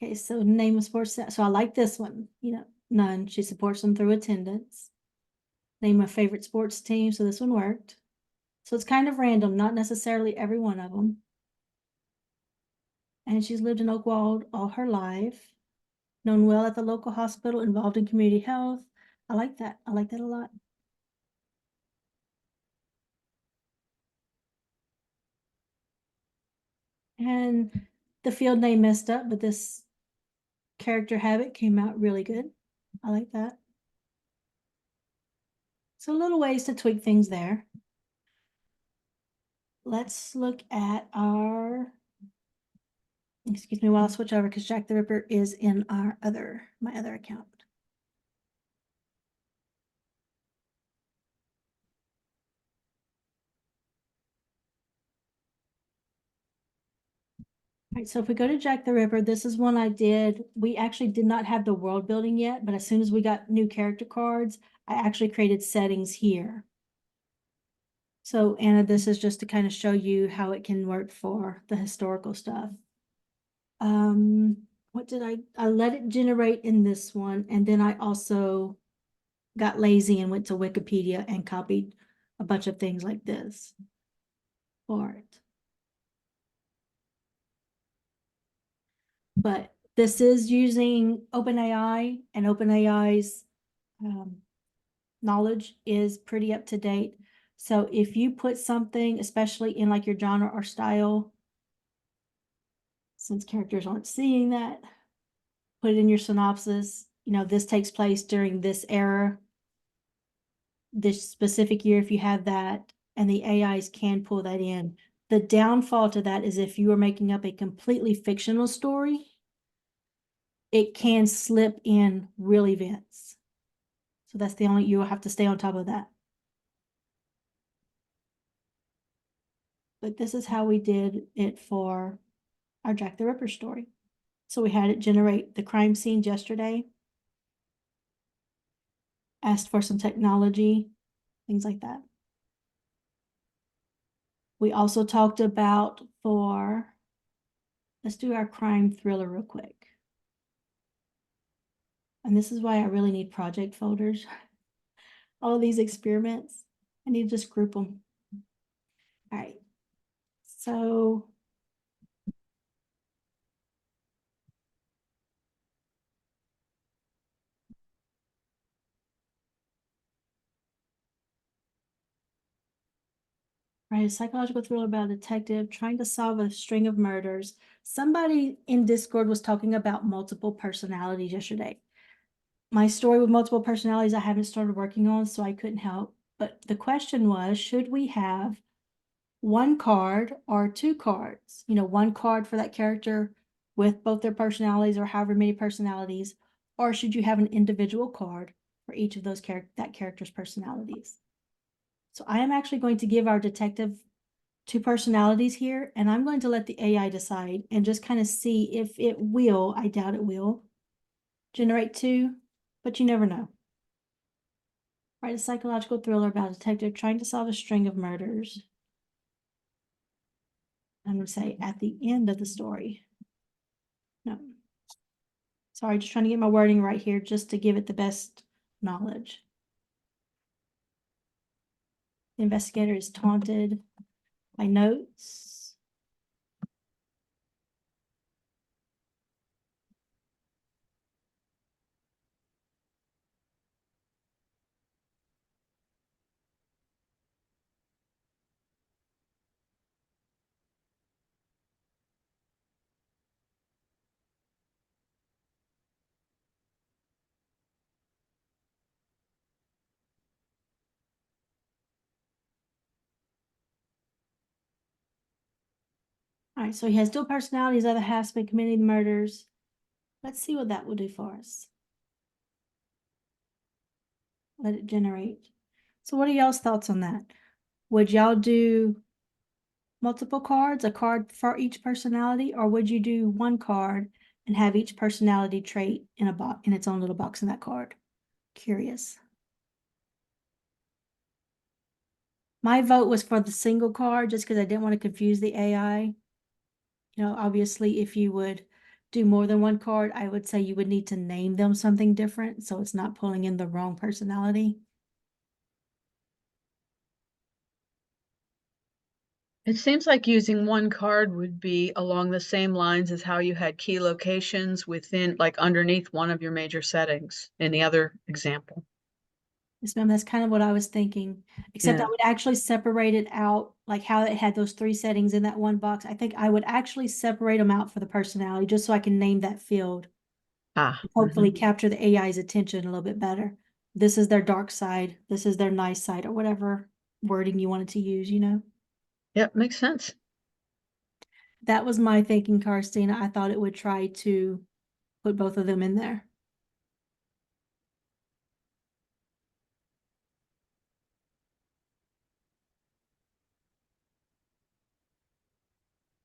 Okay, so name of sports. So I like this one. None. She supports them through attendance. Name my favorite sports team. So this one worked. So it's kind of random, not necessarily every one of them. And she's lived in Oakwald all her life. Known well at the local hospital, involved in community health. I like that. I like that a lot. And the field name messed up, but this character habit came out really good. I like that. So little ways to tweak things there. Let's look at our, excuse me while I switch over because Jack the Ripper is in my other account. All right, so if we go to Jack the Ripper, this is one I did. We actually did not have the world building yet, but as soon as we got new character cards, I actually created settings here. So Anna, this is just to kind of show you how it can work for the historical stuff. What did I let it generate in this one, and then I also got lazy and went to Wikipedia and copied a bunch of things like this for it. But this is using OpenAI, and OpenAI's knowledge is pretty up to date. So if you put something, especially in like your genre or style, since characters aren't seeing that, put it in your synopsis. This takes place during this era, this specific year, if you have that, and the AIs can pull that in. The downfall to that is if you are making up a completely fictional story, it can slip in real events. So that's the only, you'll have to stay on top of that. But this is how we did it for our Jack the Ripper story. So we had it generate the crime scene yesterday, asked for some technology, things like that. We also talked about let's do our crime thriller real quick. And this is why I really need project folders. All of these experiments, I need to just group them. All right. So right, a psychological thriller about a detective trying to solve a string of murders. Somebody in Discord was talking about multiple personalities yesterday. My story with multiple personalities I haven't started working on, so I couldn't help. But the question was, should we have one card or two cards? One card for that character with both their personalities or however many personalities, or should you have an individual card for each of those that character's personalities? So I am actually going to give our detective two personalities here, and I'm going to let the AI decide and just kind of see if it will, I doubt it will, generate two, but you never know. Write a psychological thriller about a detective trying to solve a string of murders. I'm going to say at the end of the story. No. Sorry, just trying to get my wording right here just to give it the best knowledge. The investigator is taunted by notes. All right, so he has dual personalities, other half's been committing murders. Let's see what that will do for us. Let it generate. So what are y'all's thoughts on that? Would y'all do multiple cards, a card for each personality, or would you do one card and have each personality trait in a box, in its own little box in that card? Curious. My vote was for the single card just because I didn't want to confuse the AI. You know, obviously, if you would do more than one card, I would say you would need to name them something different so it's not pulling in the wrong personality. It seems like using one card would be along the same lines as how you had key locations within, like underneath one of your major settings in the other example. Yes, ma'am, that's kind of what I was thinking, except I Yeah. would actually separate it out, like how it had those 3 settings in that one box. I think I would actually separate them out for the personality, just so I can name that field. Ah. Hopefully capture the AI's attention a little bit better. This is their dark side, this is their nice side, or whatever wording you wanted to use, you know? Yep, makes sense. That was my thinking, Karstina. I thought it would try to put both of them in there.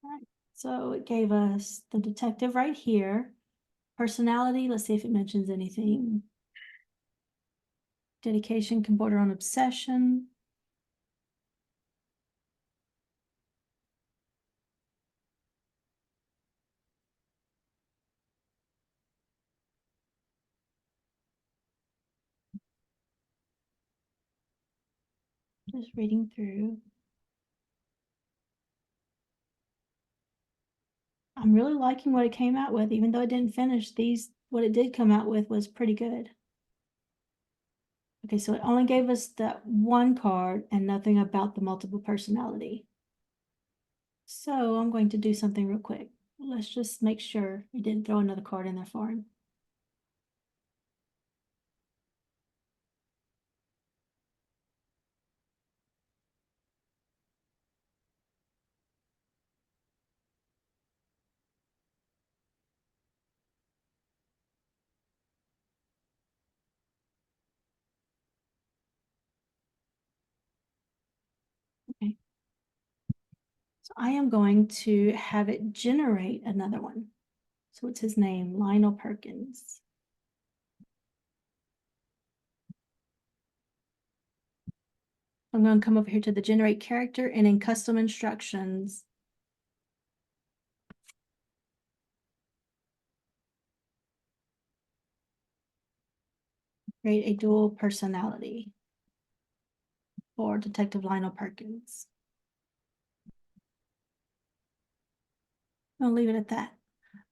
All right, so it gave us the detective right here. Personality, let's see if it mentions anything. Dedication can border on obsession. Just reading through. I'm really liking what it came out with, even though it didn't finish. What it did come out with was pretty good. Okay, so it only gave us that one card and nothing about the multiple personality. So I'm going to do something real quick. Let's just make sure it didn't throw another card in there for him. Okay. So I am going to have it generate another one. So what's his name? Lionel Perkins. I'm going to come over here to the generate character and in custom instructions. Create a dual personality for Detective Lionel Perkins. I'll leave it at that.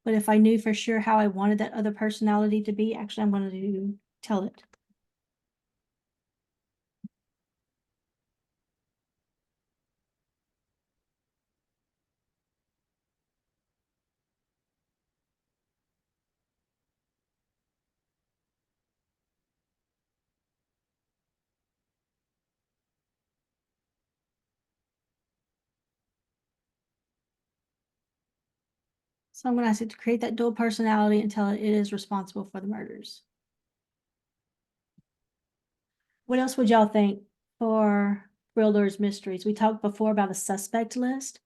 But if I knew for sure how I wanted that other personality to be, actually, I'm going to tell it. So I'm going to ask it to create that dual personality and tell it it is responsible for the murders. What else would y'all think for thrillers, mysteries? We talked before about a suspect list,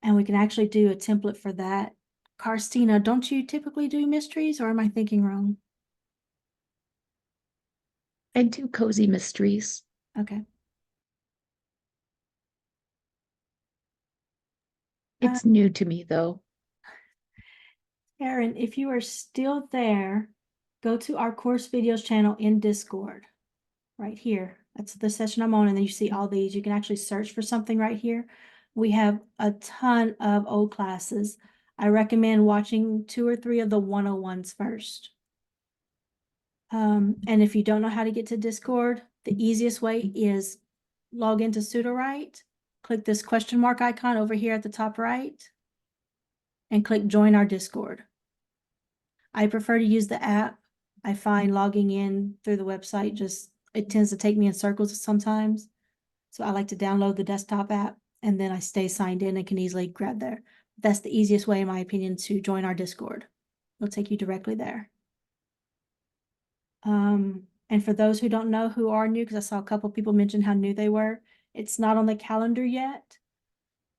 and we can actually do a template for that. Karstina, don't you typically do mysteries, or am I thinking wrong? I do cozy mysteries. Okay. It's new to me though. Erin, if you are still there, go to our course videos channel in Discord, right here. That's the session I'm on, and then you see all these. You can actually search for something right here. We have a ton of old classes. I recommend watching 2 or 3 of the 101s first. And if you don't know how to get to Discord, the easiest way is log into Sudowrite, click this question mark icon over here at the top right, and click join our Discord. I prefer to use the app. I find logging in through the website it tends to take me in circles sometimes. So I like to download the desktop app and then I stay signed in and can easily grab there. That's the easiest way, in my opinion, to join our Discord. It'll take you directly there. And for those who don't know who are new, because I saw a couple people mention how new they were, it's not on the calendar yet.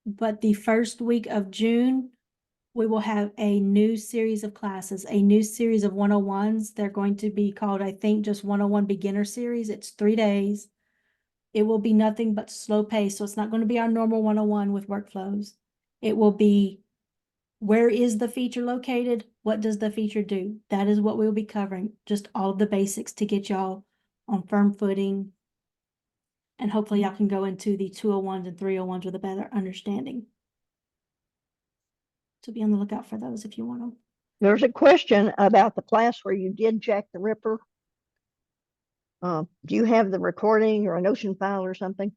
But the first week of June, we will have a new series of classes, a new series of 101s. They're going to be called, I think, just 101 Beginner Series. It's 3 days. It will be nothing but slow pace. So it's not going to be our normal 101 with workflows. It will be, where is the feature located? What does the feature do? That is what we'll be covering. Just all of the basics to get y'all on firm footing. And hopefully y'all can go into the 201s and 301s with a better understanding. So be on the lookout for those if you want them. There's a question about the class where you did Jack the Ripper. Do you have the recording or a Notion file or something?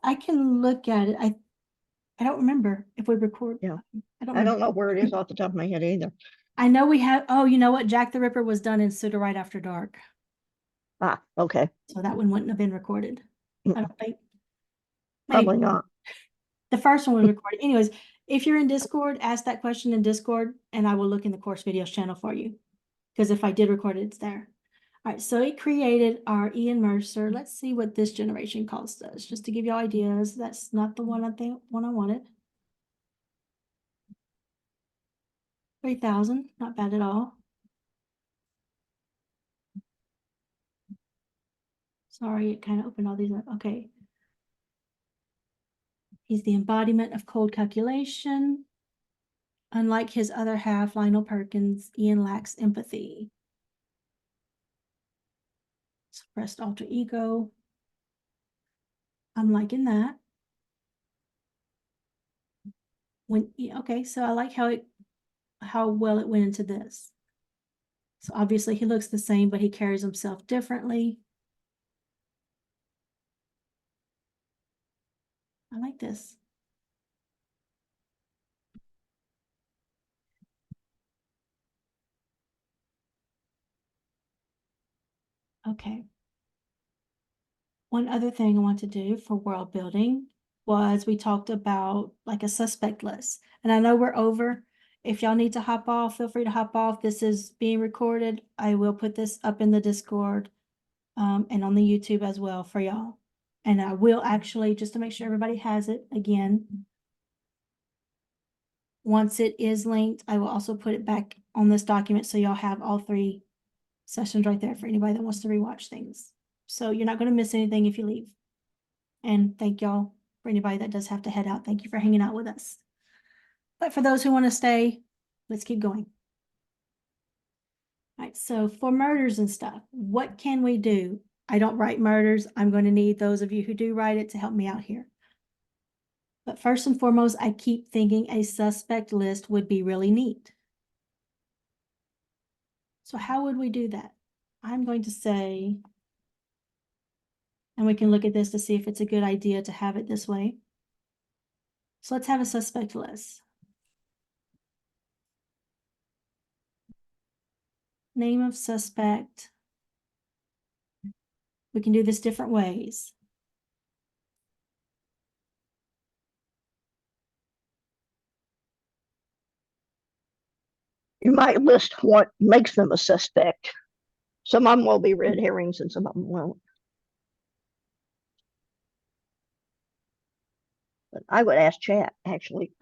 I can look at it. I don't remember if we record. Yeah. I don't I don't remember. know where it is off the top of my head either. I know we have, oh, you know what? Jack the Ripper was done in Sudowrite After Dark. Ah, okay. So that one wouldn't have been recorded. I don't think. Probably Maybe. not. The first one was recorded. Anyways, if you're in Discord, ask that question in Discord and I will look in the course videos channel for you. Because if I did record it, it's there. All right, so it created our Ian Mercer. Let's see what this generation cost us, just to give you ideas. That's not the one I wanted. 3,000, not bad at all. Sorry, it kind of opened all these up. Okay. He's the embodiment of cold calculation. Unlike his other half, Lionel Perkins, Ian lacks empathy. Suppressed alter ego. I'm liking that. Okay, so I like how well it went into this. So obviously he looks the same, but he carries himself differently. I like this. Okay. One other thing I want to do for world building was we talked about like a suspect list. And I know we're over. If y'all need to hop off, feel free to hop off. This is being recorded. I will put this up in the Discord and on the YouTube as well for y'all. And I will actually, just to make sure everybody has it again, once it is linked, I will also put it back on this document so y'all have all 3 sessions right there for anybody that wants to rewatch things. So you're not going to miss anything if you leave. And thank y'all for anybody that does have to head out. Thank you for hanging out with us. But for those who want to stay, let's keep going. All right, so for murders and stuff, what can we do? I don't write murders. I'm going to need those of you who do write it to help me out here. But first and foremost, I keep thinking a suspect list would be really neat. So how would we do that? I'm going to say, and we can look at this to see if it's a good idea to have it this way. So let's have a suspect list. Name of suspect. We can do this different ways. You might list what makes them a suspect. Some of them will be red herrings and some of them won't. But I would ask chat, actually.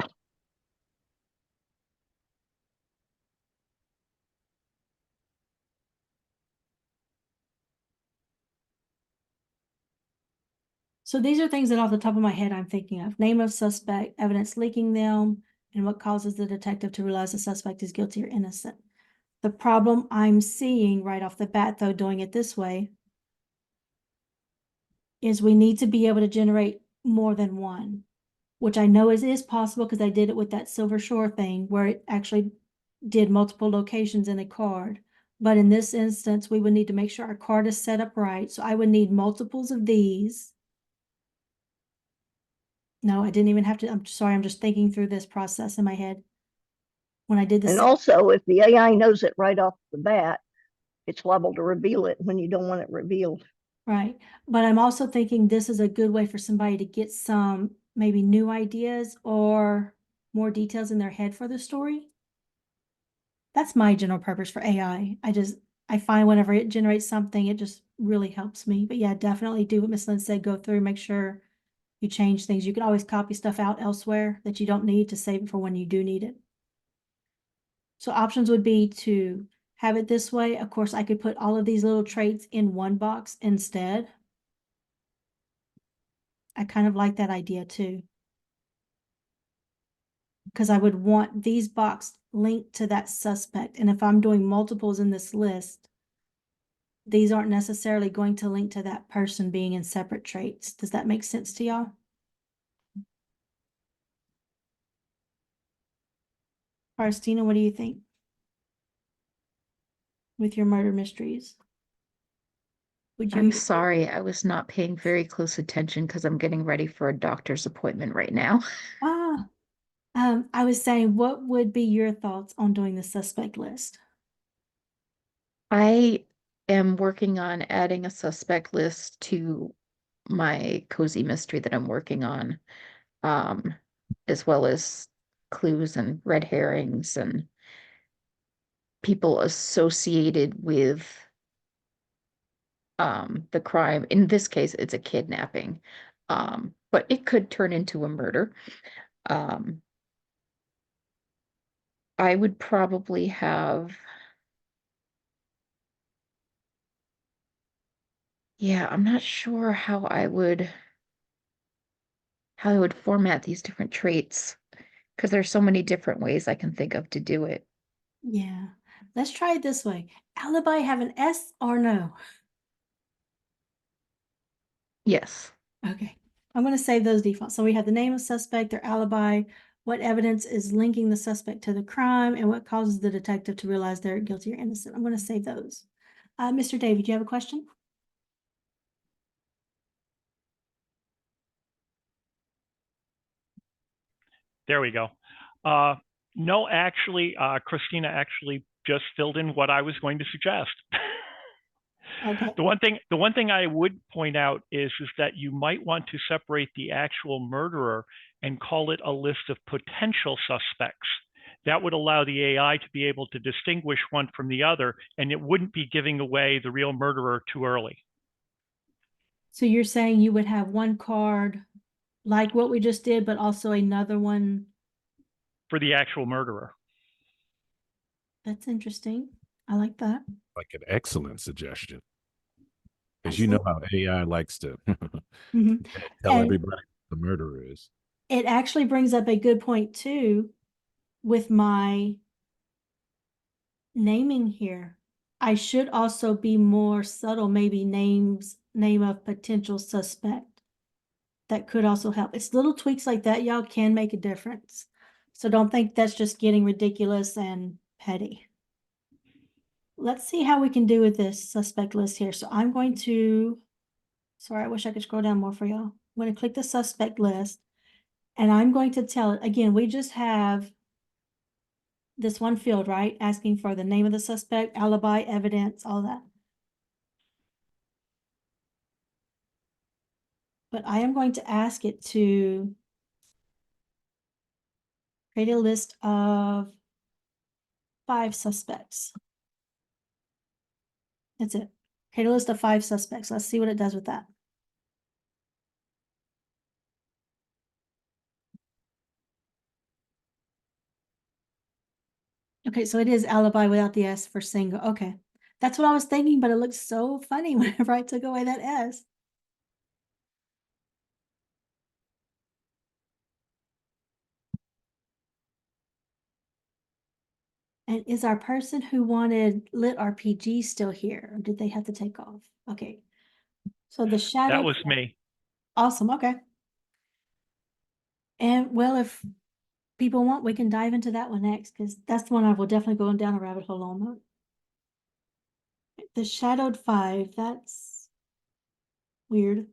So these are things that off the top of my head I'm thinking of. Name of suspect, evidence linking them, and what causes the detective to realize the suspect is guilty or innocent. The problem I'm seeing right off the bat, though, doing it this way, is we need to be able to generate more than one, which I know is possible because I did it with that Silver Shore thing where it actually did multiple locations in a card. But in this instance, we would need to make sure our card is set up right. So I would need multiples of these. No, I didn't even have to. I'm sorry. I'm just thinking through this process in my head. When I did this. And also, if the AI knows it right off the bat, it's liable to reveal it when you don't want it revealed. Right. But I'm also thinking this is a good way for somebody to get some maybe new ideas or more details in their head for the story. that's my general purpose for AI. I find whenever it generates something, it just really helps me. But yeah, definitely do what Miss Lynn said, go through, make sure you change things. You can always copy stuff out elsewhere that you don't need to save it for when you do need it. So options would be to have it this way. Of course, I could put all of these little traits in one box instead. I kind of like that idea too. Because I would want these boxes linked to that suspect. And if I'm doing multiples in this list, these aren't necessarily going to link to that person being in separate traits. Does that make sense to y'all? Faustina, what do you think? With your murder mysteries? Would you? I'm sorry, I was not paying very close attention because I'm getting ready for a doctor's appointment right now. I was saying, what would be your thoughts on doing the suspect list? I am working on adding a suspect list to my cozy mystery that I'm working on, as well as clues and red herrings and people associated with the crime. In this case, it's a kidnapping, but it could turn into a murder. Um, I would probably have, yeah, I'm not sure how I would format these different traits because there's so many different ways I can think of to do it. Yeah, let's try it this way. Alibi have an S or no? Yes. Okay, I'm going to save those defaults. So we have the name of suspect, their alibi, what evidence is linking the suspect to the crime, and what causes the detective to realize they're guilty or innocent. I'm going to save those. Mr. David, do you have a question? There we go. No, actually, Christina actually just filled in what I was going to suggest. Okay. The one thing I would point out is that you might want to separate the actual murderer and call it a list of potential suspects. That would allow the AI to be able to distinguish one from the other, and it wouldn't be giving away the real murderer too early. So you're saying you would have one card like what we just did, but also another one? For the actual murderer. That's interesting. I like that. Like an excellent suggestion. Because you know how AI likes to Mhm. tell And everybody the murderer is. it actually brings up a good point too with my naming here. I should also be more subtle, maybe name of potential suspect. That could also help. It's little tweaks like that, y'all, can make a difference. So don't think that's just getting ridiculous and petty. Let's see how we can do with this suspect list here. So I'm going to, sorry, I wish I could scroll down more for y'all. I'm going to click the suspect list and I'm going to tell it, again, we just have this one field, right? Asking for the name of the suspect, alibi, evidence, all that. But I am going to ask it to create a list of 5 suspects. That's it. Create a list of 5 suspects. Let's see what it does with that. Okay, so it is alibi without the S for single. Okay. That's what I was thinking, but it looks so funny whenever I took away that S. And is our person who wanted lit RPG still here? Or did they have to take off? Okay. So the shadow. That was me. Awesome. Okay. And well, if people want, we can dive into that one next because that's the one I will definitely go down a rabbit hole on. The shadowed 5, that's weird.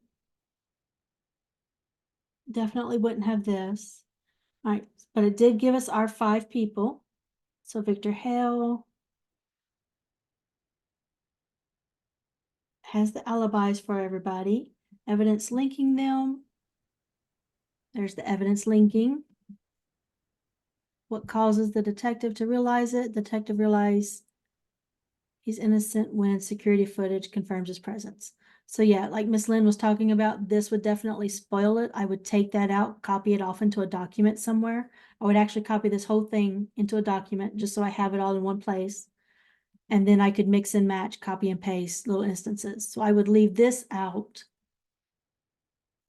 Definitely wouldn't have this. All right, but it did give us our 5 people. So Victor Hale has the alibis for everybody. Evidence linking them. There's the evidence linking. What causes the detective to realize it? The detective realizes he's innocent when security footage confirms his presence. So yeah, like Miss Lynn was talking about, this would definitely spoil it. I would take that out, copy it off into a document somewhere. I would actually copy this whole thing into a document just so I have it all in one place. And then I could mix and match, copy and paste little instances. So I would leave this out,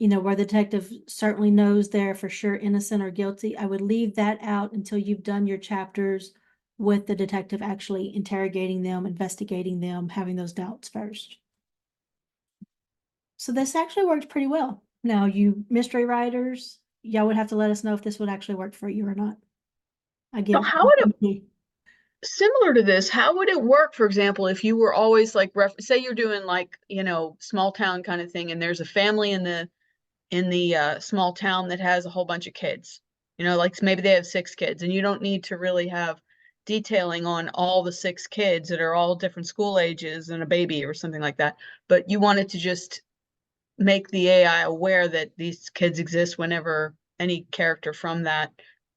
you know, where the detective certainly knows they're for sure innocent or guilty. I would leave that out until you've done your chapters with the detective actually interrogating them, investigating them, having those doubts first. So this actually worked pretty well. Now, you mystery writers, y'all would have to let us know if this would actually work for you or not. Again, how would it, similar to this, how would it work, for example, if you were always like, say you're doing like, you know, small town kind of thing, and there's a family in the small town that has a whole bunch of kids, you know, like maybe they have 6 kids, and you don't need to really have detailing on all the 6 kids that are all different school ages and a baby or something like that, but you wanted to just make the AI aware that these kids exist whenever any character from that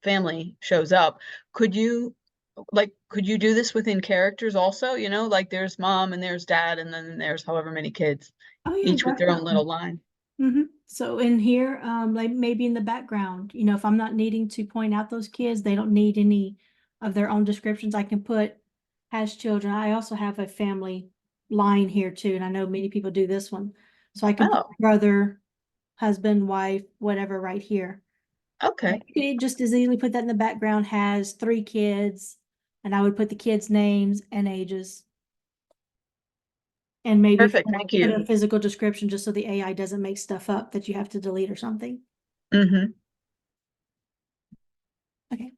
family shows up. Could you do this within characters also? You know, like there's mom and there's dad, and then there's however many kids, oh yeah, each with their own definitely. little line. So in here, like maybe in the background, you know, if I'm not needing to point out those kids, they don't need any of their own descriptions. I can put has children. I also have a family line here too, and I know many people do this one. So I can put Oh, brother, husband, wife, whatever right here. okay. You could just as easily put that in the background, has 3 kids, and I would put the kids' names and ages. And maybe Perfect. Thank put you. a physical description just so the AI doesn't make stuff up that you have to delete or something. Mm-hmm. Okay.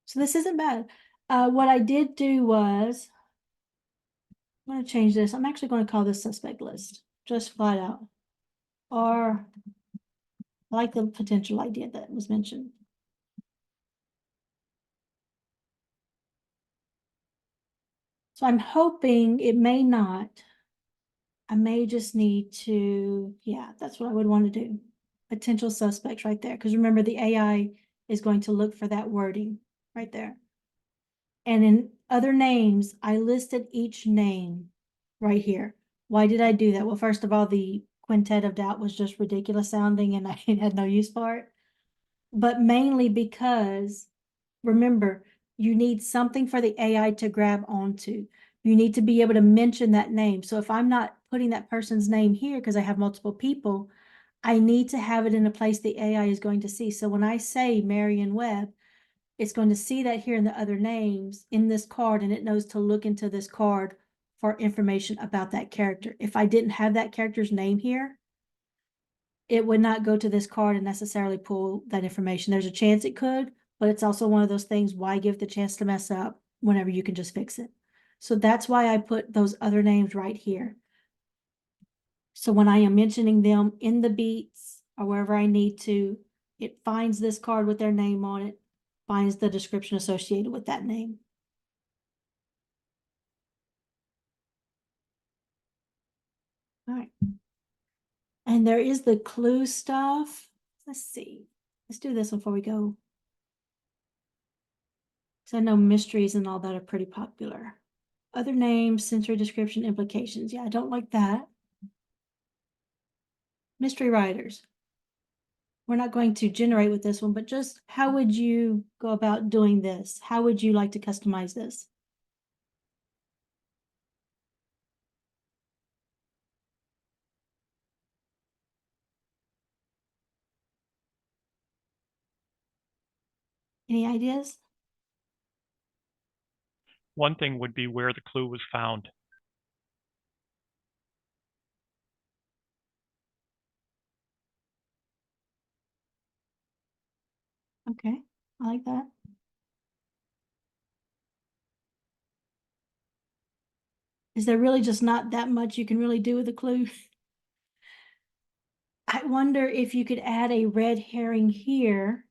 So this isn't bad. What I did do was, I'm going to change this. I'm actually going to call this suspect list, just flat out. Or I like the potential idea that was mentioned. So I'm hoping it may not. I may just need to, yeah, that's what I would want to do. Potential suspects right there. Because remember, the AI is going to look for that wording right there. And in other names, I listed each name right here. Why did I do that? Well, first of all, the quintet of doubt was just ridiculous sounding and I had no use for it. But mainly because, remember, you need something for the AI to grab onto. You need to be able to mention that name. So if I'm not putting that person's name here because I have multiple people, I need to have it in a place the AI is going to see. So when I say Marion Webb, it's going to see that here in the other names in this card, and it knows to look into this card for information about that character. If I didn't have that character's name here, it would not go to this card and necessarily pull that information. There's a chance it could, but it's also one of those things, why give the chance to mess up whenever you can just fix it? So that's why I put those other names right here. So when I am mentioning them in the beats or wherever I need to, it finds this card with their name on it, finds the description associated with that name. All right. And there is the clue stuff. Let's see. Let's do this before we go. So I know mysteries and all that are pretty popular. Other names, sensory description, implications. Yeah, I don't like that. Mystery writers. We're not going to generate with this one, but just how would you go about doing this? How would you like to customize this? Any ideas? One thing would be where the clue was found. Okay, I like that. Is there really just not that much you can really do with a clue? I wonder if you could add a red herring here.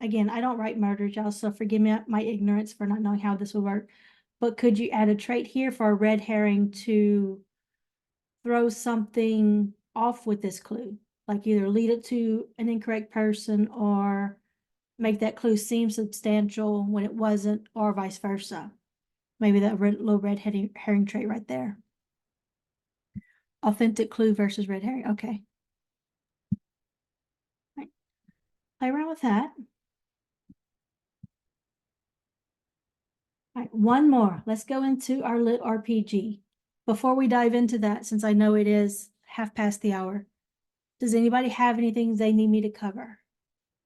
Again, I don't write murders, y'all, so forgive me my ignorance for not knowing how this would work. But could you add a trait here for a red herring to throw something off with this clue? like either lead it to an incorrect person or make that clue seem substantial when it wasn't, or vice versa. Maybe that little red herring trait right there. Authentic clue versus red herring. Okay. Right. Play around with that. All right, one more. Let's go into our lit RPG. Before we dive into that, since I know it is 1/2 past the hour, does anybody have anything they need me to cover?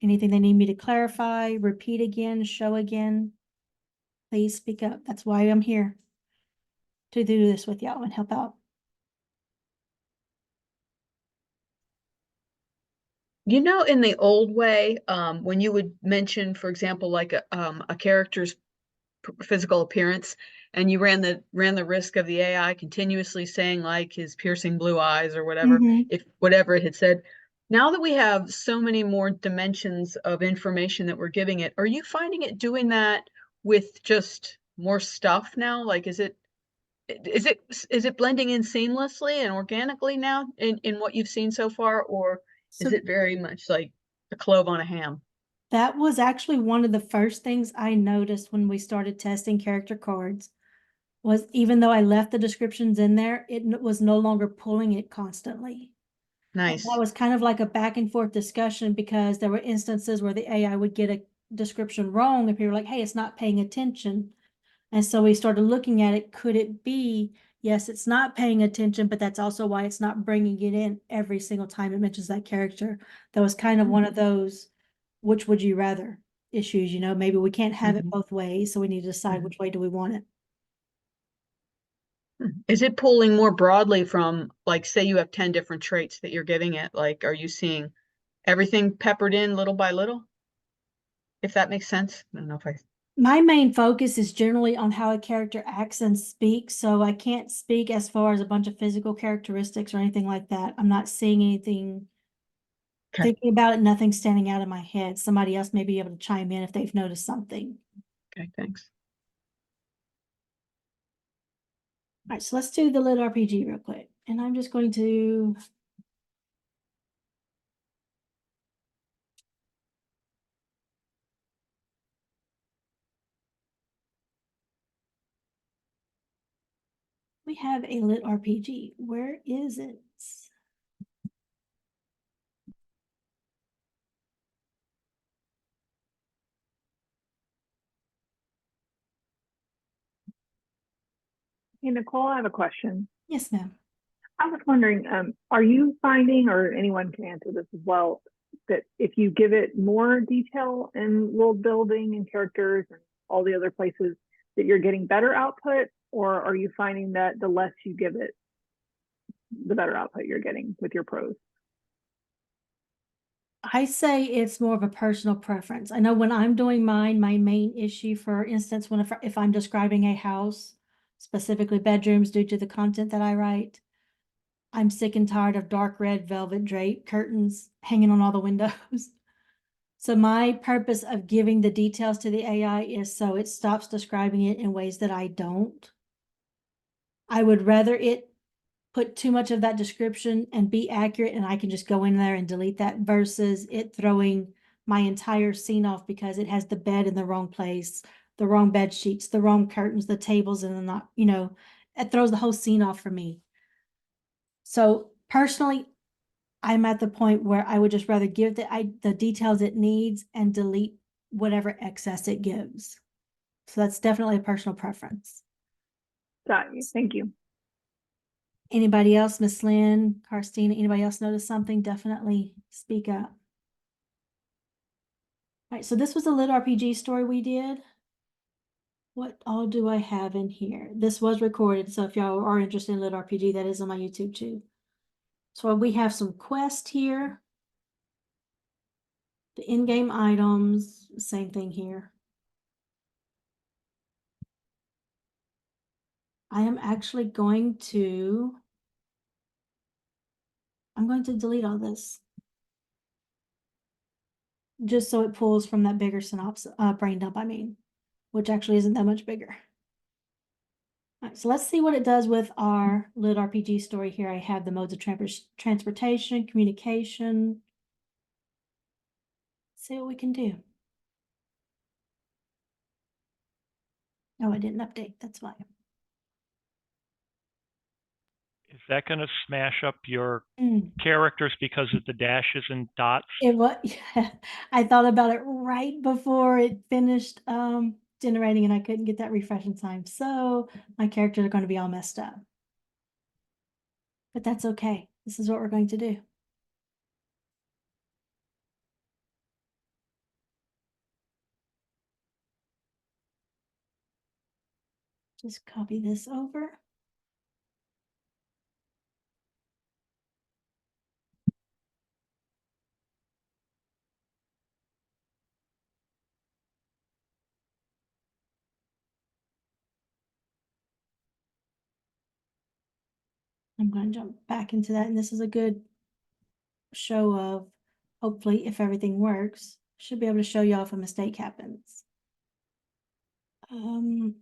Anything they need me to clarify, repeat again, show again? Please speak up. That's why I'm here, to do this with y'all and help out. You know, in the old way, when you would mention, for example, like a character's physical appearance, and you ran the risk of the AI continuously saying like his piercing blue eyes or whatever, Mhm. if whatever it had said. Now that we have so many more dimensions of information that we're giving it, are you finding it doing that with just more stuff now? Like, is it blending in seamlessly and organically now in what you've seen so far, or is So it very much like a clove on a ham? that was actually one of the first things I noticed when we started testing character cards, was even though I left the descriptions in there, it was no longer pulling it constantly. And Nice. that was kind of like a back and forth discussion, because there were instances where the AI would get a description wrong and people were like, hey, it's not paying attention. And so we started looking at it. Could it be, yes, it's not paying attention, but that's also why it's not bringing it in every single time it mentions that character. That was kind of one of those, which would you rather issues, maybe we can't have it Mhm. both ways. So we need to decide Mhm. which way do we want it. Is it pulling more broadly from, like, say you have 10 different traits that you're giving it? Like, are you seeing everything peppered in little by little? If that makes sense. I don't know if I. My main focus is generally on how a character acts and speaks, so I can't speak as far as a bunch of physical characteristics or anything like that. I'm not seeing anything, Okay. thinking about it, nothing standing out in my head. Somebody else may be able to chime in if they've noticed something. Okay, thanks. All right, so let's do the lit RPG real quick. And I'm just going to we have a lit RPG. Where is it? Hey, Nicole, I have a question. Yes, ma'am. I was wondering, are you finding, or anyone can answer this as well, that if you give it more detail in world building and characters and all the other places, that you're getting better output, or are you finding that the less you give it, the better output you're getting with your prose? I say it's more of a personal preference. I know when I'm doing mine, my main issue, for instance, if I'm describing a house, specifically bedrooms, due to the content that I write, I'm sick and tired of dark red velvet drape curtains hanging on all the windows. So my purpose of giving the details to the AI is so it stops describing it in ways that I don't. I would rather it put too much of that description and be accurate, and I can just go in there and delete that, versus it throwing my entire scene off because it has the bed in the wrong place, the wrong bed sheets, the wrong curtains, the tables, and then not, it throws the whole scene off for me. So personally, I'm at the point where I would just rather give the details it needs and delete whatever excess it gives. So that's definitely a personal preference. Got you. Thank you. Anybody else, Miss Lynn, Karstina, anybody else notice something? Definitely speak up. All right, so this was a lit RPG story we did. What all do I have in here? This was recorded, so if y'all are interested in lit RPG, that is on my YouTube too. So we have some quests here. The in-game items, same thing here. I am actually going to, I'm going to delete all this, just so it pulls from that bigger synopsis, brain dump, which actually isn't that much bigger. Alright, so let's see what it does with our lit RPG story here. I have the modes of transportation, communication. See what we can do. Oh, I didn't update, that's why. Is that going to smash up your Mm. characters because of the dashes and dots? It was, yeah, I thought about it right before it finished generating and I couldn't get that refresh in time. So my characters are going to be all messed up. But that's okay. This is what we're going to do. Just copy this over. I'm going to jump back into that. And this is a good show of, hopefully, if everything works, should be able to show y'all if a mistake happens. No,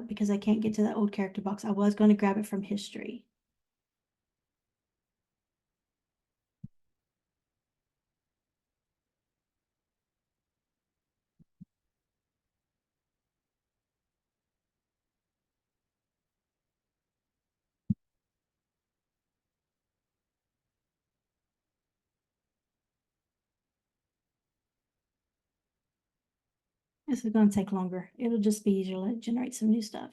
because I can't get to that old character box. I was going to grab it from history. This is going to take longer. It'll just be easier to generate some new stuff.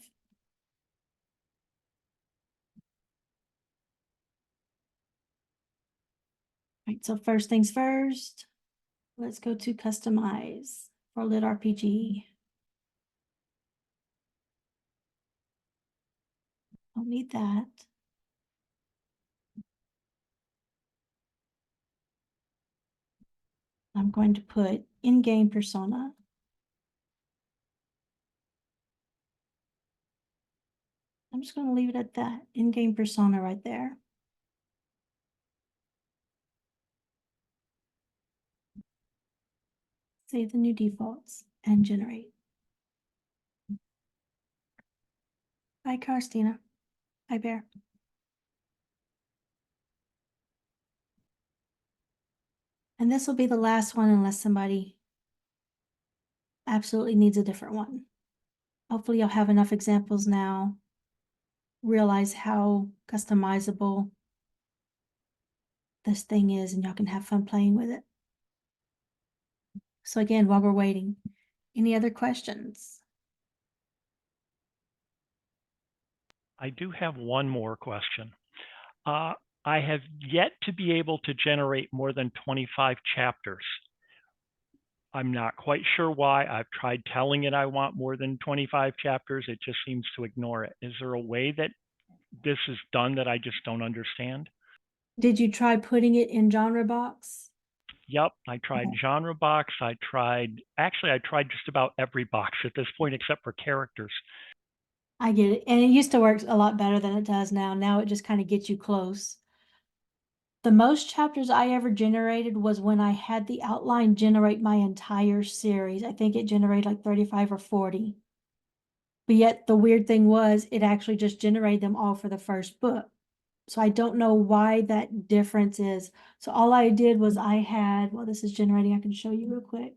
Right, so first things first, let's go to customize for lit RPG. Don't need that. I'm going to put in-game persona. I'm just going to leave it at that, in-game persona right there. Save the new defaults and generate. Hi, Carstina. Hi, Bear. And this will be the last one unless somebody absolutely needs a different one. Hopefully you'll have enough examples now, realize how customizable this thing is, and y'all can have fun playing with it. So again, while we're waiting, any other questions? I do have one more question. I have yet to be able to generate more than 25 chapters. I'm not quite sure why. I've tried telling it I want more than 25 chapters. It just seems to ignore it. Is there a way that this is done that I just don't understand? Did you try putting it in genre box? Yep, I tried Okay. genre box. I tried just about every box at this point except for characters. I get it. And it used to work a lot better than it does now. Now it just kind of gets you close. The most chapters I ever generated was when I had the outline generate my entire series. I think it generated like 35 or 40. But yet the weird thing was it actually just generated them all for the first book. So I don't know why that difference is. So all I did was I had, well, this is generating, I can show you real quick.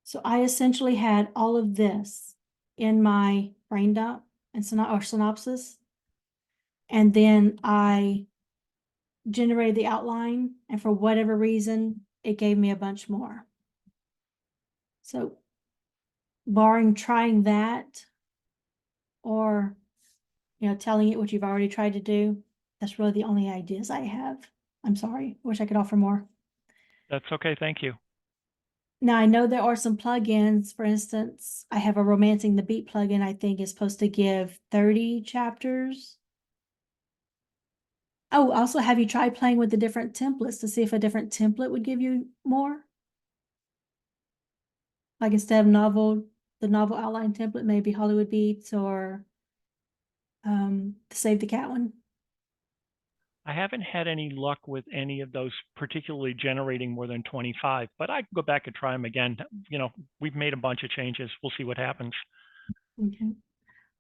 So I essentially had all of this in my brain dump and synopsis. And then I generated the outline, and for whatever reason, it gave me a bunch more. So barring trying that or, telling it what you've already tried to do, that's really the only ideas I have. I'm sorry, wish I could offer more. That's okay, thank you. Now, I know there are some plugins. For instance, I have a Romancing the Beat plugin I think is supposed to give 30 chapters. Oh, also, have you tried playing with the different templates to see if a different template would give you more? Like instead of the novel outline template, maybe Hollywood Beats or the Save the Cat one. I haven't had any luck with any of those, particularly generating more than 25, but I can go back and try them again. You know, we've made a bunch of changes. We'll see what happens. Okay.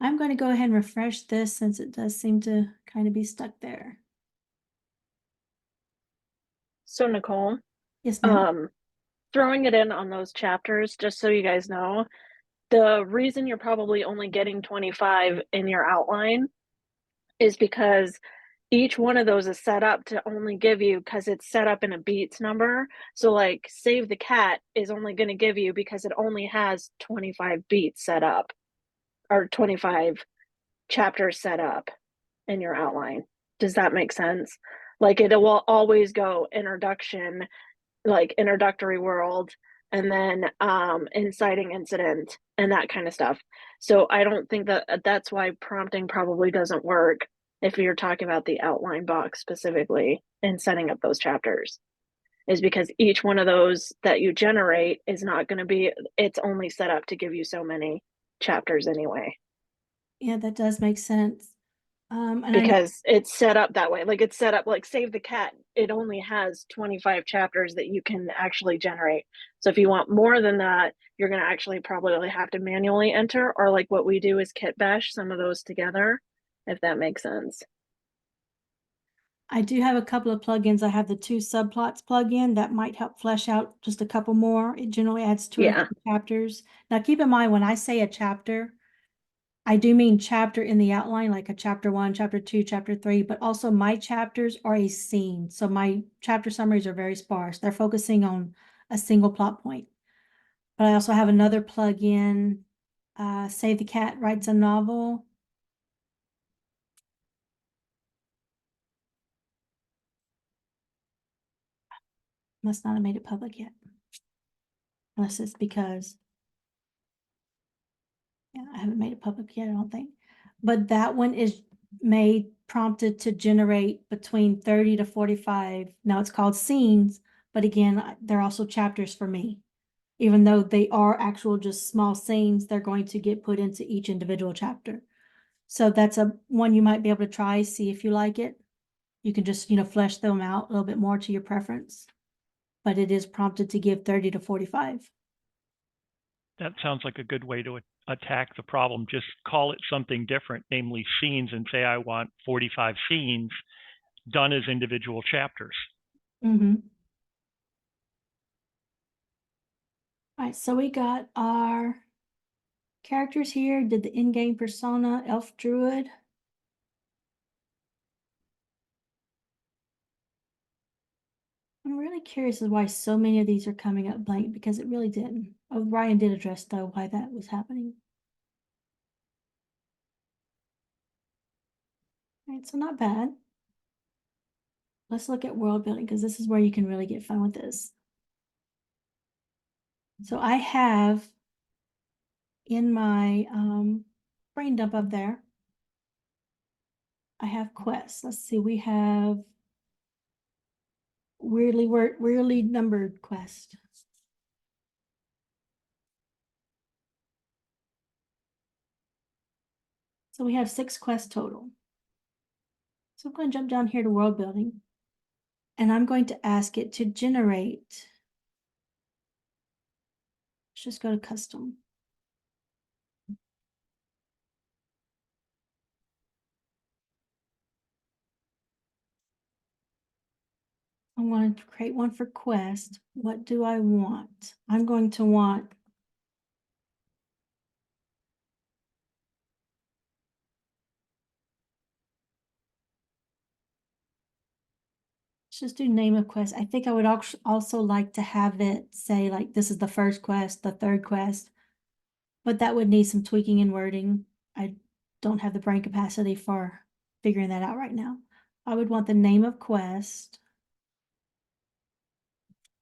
I'm going to go ahead and refresh this since it does seem to kind of be stuck there. So Nicole, Yes, ma'am. throwing it in on those chapters, just so you guys know, the reason you're probably only getting 25 in your outline is because each one of those is set up to only give you, because it's set up in a beats number. So like Save the Cat is only going to give you because it only has 25 beats set up, or 25 chapters set up in your outline. Does that make sense? Like it will always go introduction, like introductory world, and then inciting incident and that kind of stuff. So I don't think that's why prompting probably doesn't work if you're talking about the outline box specifically and setting up those chapters, is because each one of those that you generate is not going to be, it's only set up to give you so many chapters anyway. Yeah, that does make sense. And Because it's set up that way. Like it's set up like Save the Cat. It only has 25 chapters that you can actually generate. So if you want more than that, you're going to actually probably have to manually enter, or like what we do is kit bash some of those together, if that makes sense. I do have a couple of plugins. I have the 2 subplots plugin that might help flesh out just a couple more. It generally adds 2 or 3 chapters. Now keep in mind, when I say a chapter, I do mean chapter in the outline, like a chapter 1, chapter 2, chapter 3, but also my chapters are a scene. So my chapter summaries are very sparse. They're focusing on a single plot point. But I also have another plugin, Save the Cat Writes a Novel. Must not have made it public yet. Unless it's because, yeah, I haven't made it public yet, I don't think. But that one is prompted to generate between 30 to 45. Now it's called scenes, but again, they're also chapters for me. Even though they are actual just small scenes, they're going to get put into each individual chapter. So that's a one you might be able to try, see if you like it. You can just, flesh them out a little bit more to your preference. But it is prompted to give 30 to 45. That sounds like a good way to attack the problem. Just call it something different, namely scenes, and say, I want 45 scenes done as individual chapters. Mm-hmm. All right, so we got our characters here. Did the in-game persona, elf druid. I'm really curious as why so many of these are coming up blank, because it really didn't. Oh, Ryan did address though why that was happening. All right, so not bad. Let's look at world building, because this is where you can really get fun with this. So I have in my brain dump up there, I have quests. Let's see, we have weirdly numbered quest. So we have 6 quests total. So I'm going to jump down here to world building, and I'm going to ask it to generate. Let's just go to custom. I want to create one for quest. What do I want? I'm going to want let's just do name of quest. I think I would also like to have it say like this is the first quest, the third quest, but that would need some tweaking and wording. I don't have the brain capacity for figuring that out right now. I would want the name of quest,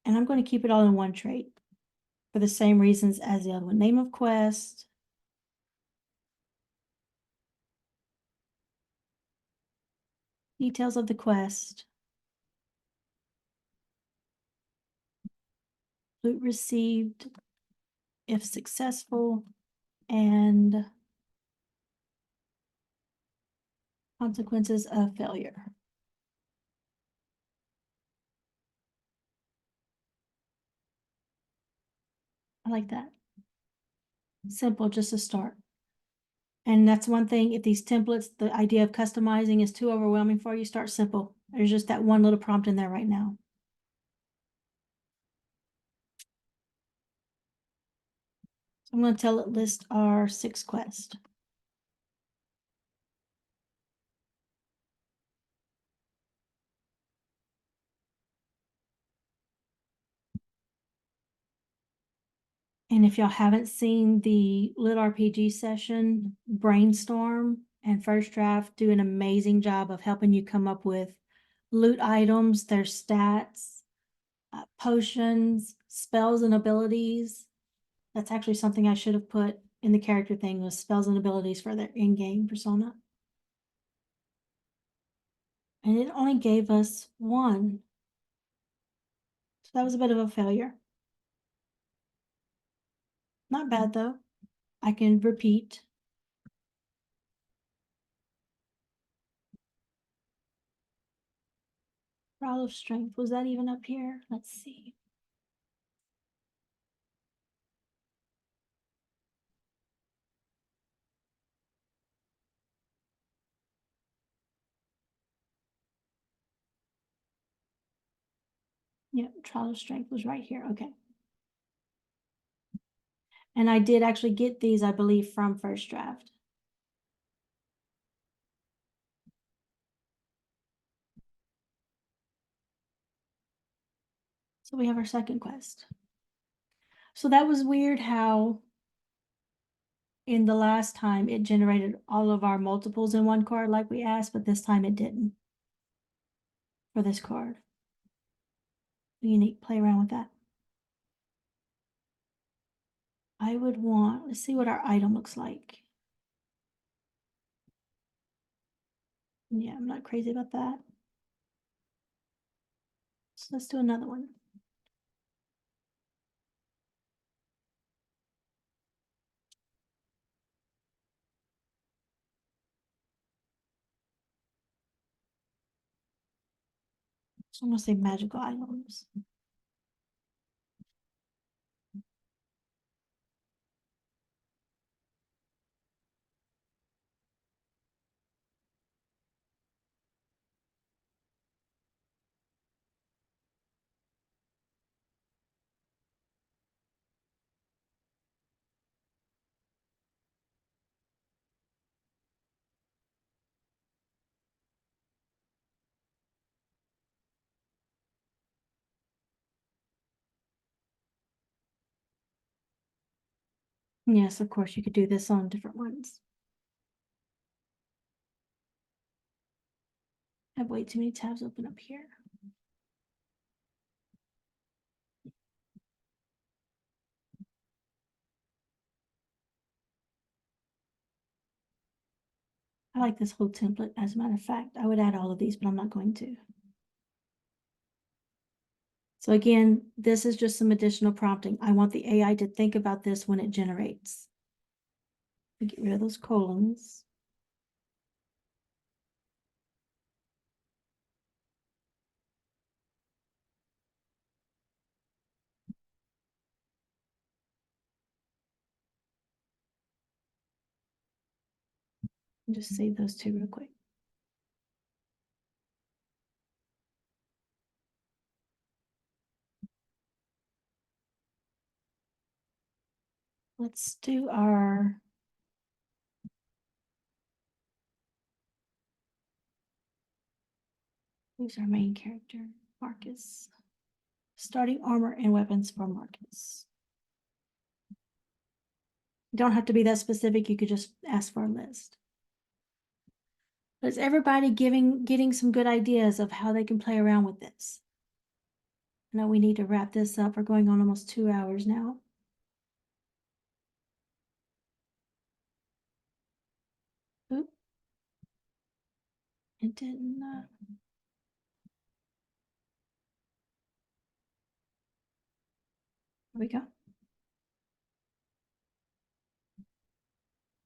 and I'm going to keep it all in one trait for the same reasons as the other one. Name of quest, details of the quest, loot received if successful, and consequences of failure. I like that. Simple, just a start. And that's one thing, if these templates, the idea of customizing is too overwhelming for you, start simple. There's just that one little prompt in there right now. So I'm going to tell it list our 6 quests. And if y'all haven't seen the Lit RPG session, Brainstorm and First Draft do an amazing job of helping you come up with loot items, their stats, potions, spells and abilities. That's actually something I should have put in the character thing, was spells and abilities for their in-game persona. And it only gave us 1. So that was a bit of a failure. Not bad though. I can repeat. Trial of Strength, was that even up here? Let's see. Yep, Trial of Strength was right here, okay. And I did actually get these, I believe, from First Draft. So we have our second quest. So that was weird how in the last time it generated all of our multiples in one card like we asked, but this time it didn't for this card. Unique, play around with that. I would want, let's see what our item looks like. Yeah, I'm not crazy about that. So let's do another one. So I'm gonna say magical items. Yes, of course, you could do this on different ones. I have way too many tabs open up here. I like this whole template. As a matter of fact, I would add all of these, but I'm not going to. So again, this is just some additional prompting. I want the AI to think about this when it generates. Get rid of those colons. And just save those 2 real quick. Let's do our who's our main character? Marcus. Starting armor and weapons for Marcus. You don't have to be that specific, you could just ask for a list. But is everybody getting some good ideas of how they can play around with this? I know we need to wrap this up. We're going on almost 2 hours now. Oop. It didn't. There we go.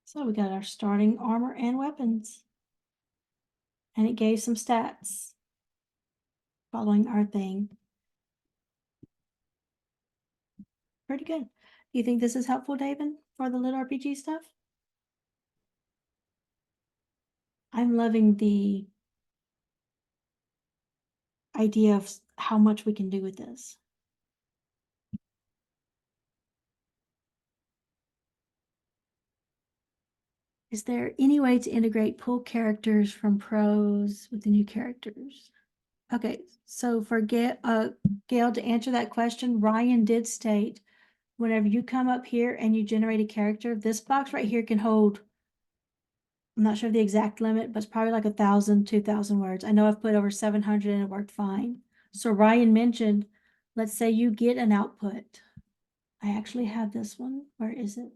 So we got our starting armor and weapons. And it gave some stats following our thing. Pretty good. You think this is helpful, David, for the lit RPG stuff? I'm loving the idea of how much we can do with this. Is there any way to integrate pull characters from prose with the new characters? Okay, so for Gail, to answer that question, Ryan did state, whenever you come up here and you generate a character, this box right here can hold, I'm not sure of the exact limit, but it's probably like 1,000, 2,000 words. I know I've put over 700 and it worked fine. So Ryan mentioned, let's say you get an output. I actually have this one. Where is it?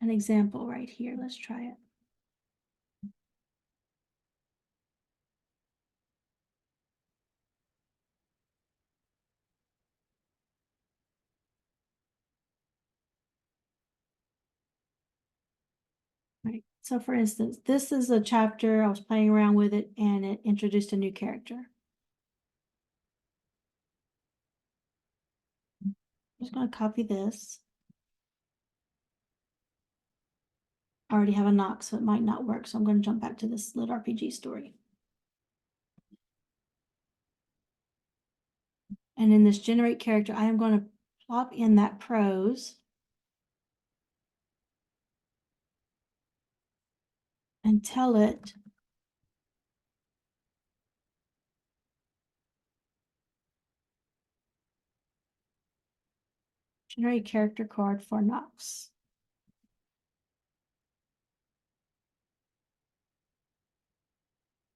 An example right here. Let's try it. Right. So for instance, this is a chapter, I was playing around with it and it introduced a new character. I'm just going to copy this. I already have a knock, so it might not work. So I'm going to jump back to this lit RPG story. And in this generate character, I am going to plop in that prose and tell it generate character card for Knox.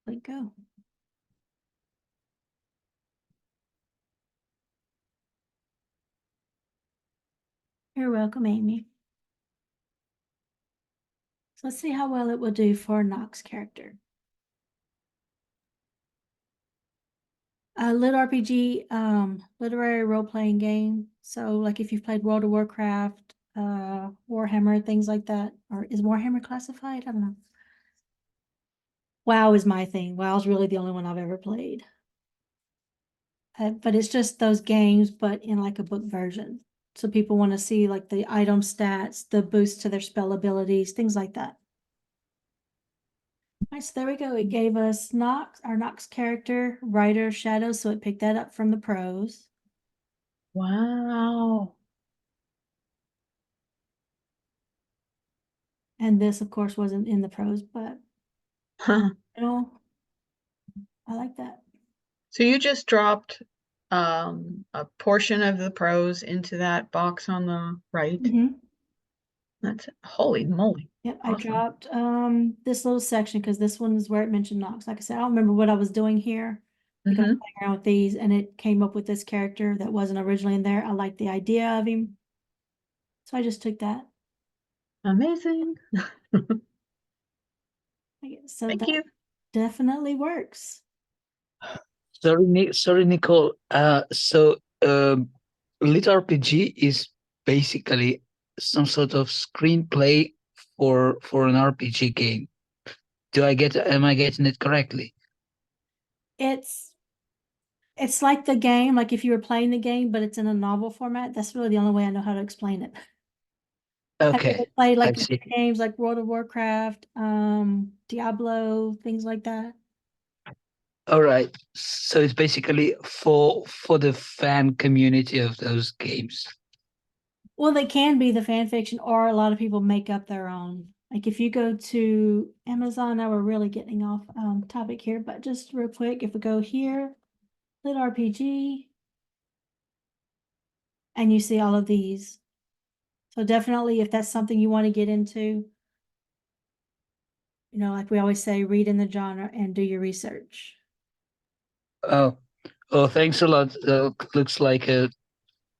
Let it go. You're welcome, Amy. So let's see how well it will do for Knox character. Lit RPG, literary role-playing game. So like if you've played World of Warcraft, Warhammer, things like that, or is Warhammer classified? I don't know. WoW is my thing. WoW's really the only one I've ever played. But it's just those games, but in like a book version. So people want to see like the item stats, the boost to their spell abilities, things like that. All right, so there we go. It gave us Nox, our Nox character, Writer, Shadow, so it picked that up from the prose. Wow. And this, of course, wasn't in the prose, but Huh. you know, I like that. So you just dropped a portion of the prose into that box on the right. That's holy moly. Yep, I Awesome. dropped this little section because this one is where it mentioned Nox. Like I said, I don't remember what I was doing here. I think I was playing around with these and it came up with this character that wasn't originally in there. I liked the idea of him. So I just took that. Amazing. So Thank that you. definitely works. Sorry, Nicole. Lit RPG is basically some sort of screenplay for an RPG game. Am I getting it correctly? It's like the game, like if you were playing the game, but it's in a novel format. That's really the only way I know how to explain it. Have you Okay, ever played like I see. games like World of Warcraft, Diablo, things like that? All right. So it's basically for the fan community of those games. Well, they can be the fan fiction, or a lot of people make up their own. Like if you go to Amazon, now we're really getting off topic here, but just real quick, if we go here, Lit RPG, and you see all of these. So definitely, if that's something you want to get into, you know, like we always say, read in the genre and do your research. Oh, thanks a lot. Looks like a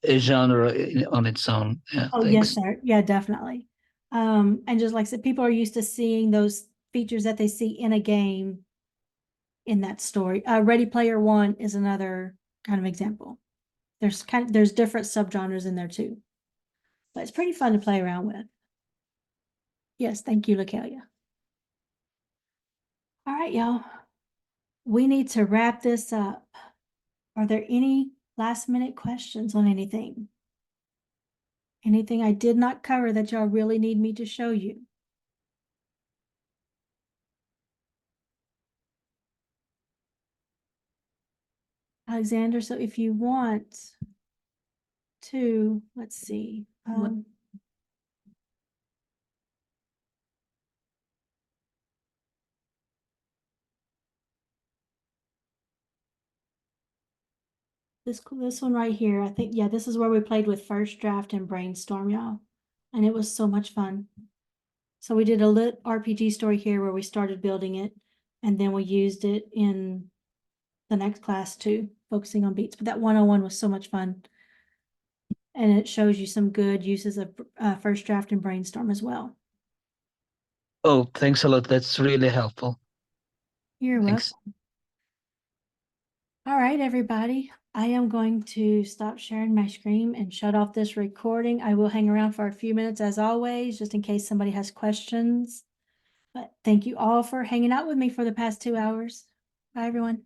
genre on its own. Yeah, Oh, yes, thanks. sir. Yeah, definitely. And just like I said, people are used to seeing those features that they see in a game in that story. Ready Player One is another kind of example. There's different subgenres in there too. But it's pretty fun to play around with. Yes, thank you, LaKelia. All right, y'all. We need to wrap this up. Are there any last minute questions on anything? Anything I did not cover that y'all really need me to show you? Alexander, so if you want to, let's see. This one right here, I think, yeah, this is where we played with first draft and brainstorm, y'all. And it was so much fun. So we did a lit RPG story here where we started building it, and then we used it in the next class too, focusing on beats. But that 101 was so much fun. And it shows you some good uses of first draft and brainstorm as well. Oh, thanks a lot. That's really helpful. You're Thanks. welcome. All right, everybody. I am going to stop sharing my screen and shut off this recording. I will hang around for a few minutes as always, just in case somebody has questions. But thank you all for hanging out with me for the past 2 hours. Bye, everyone.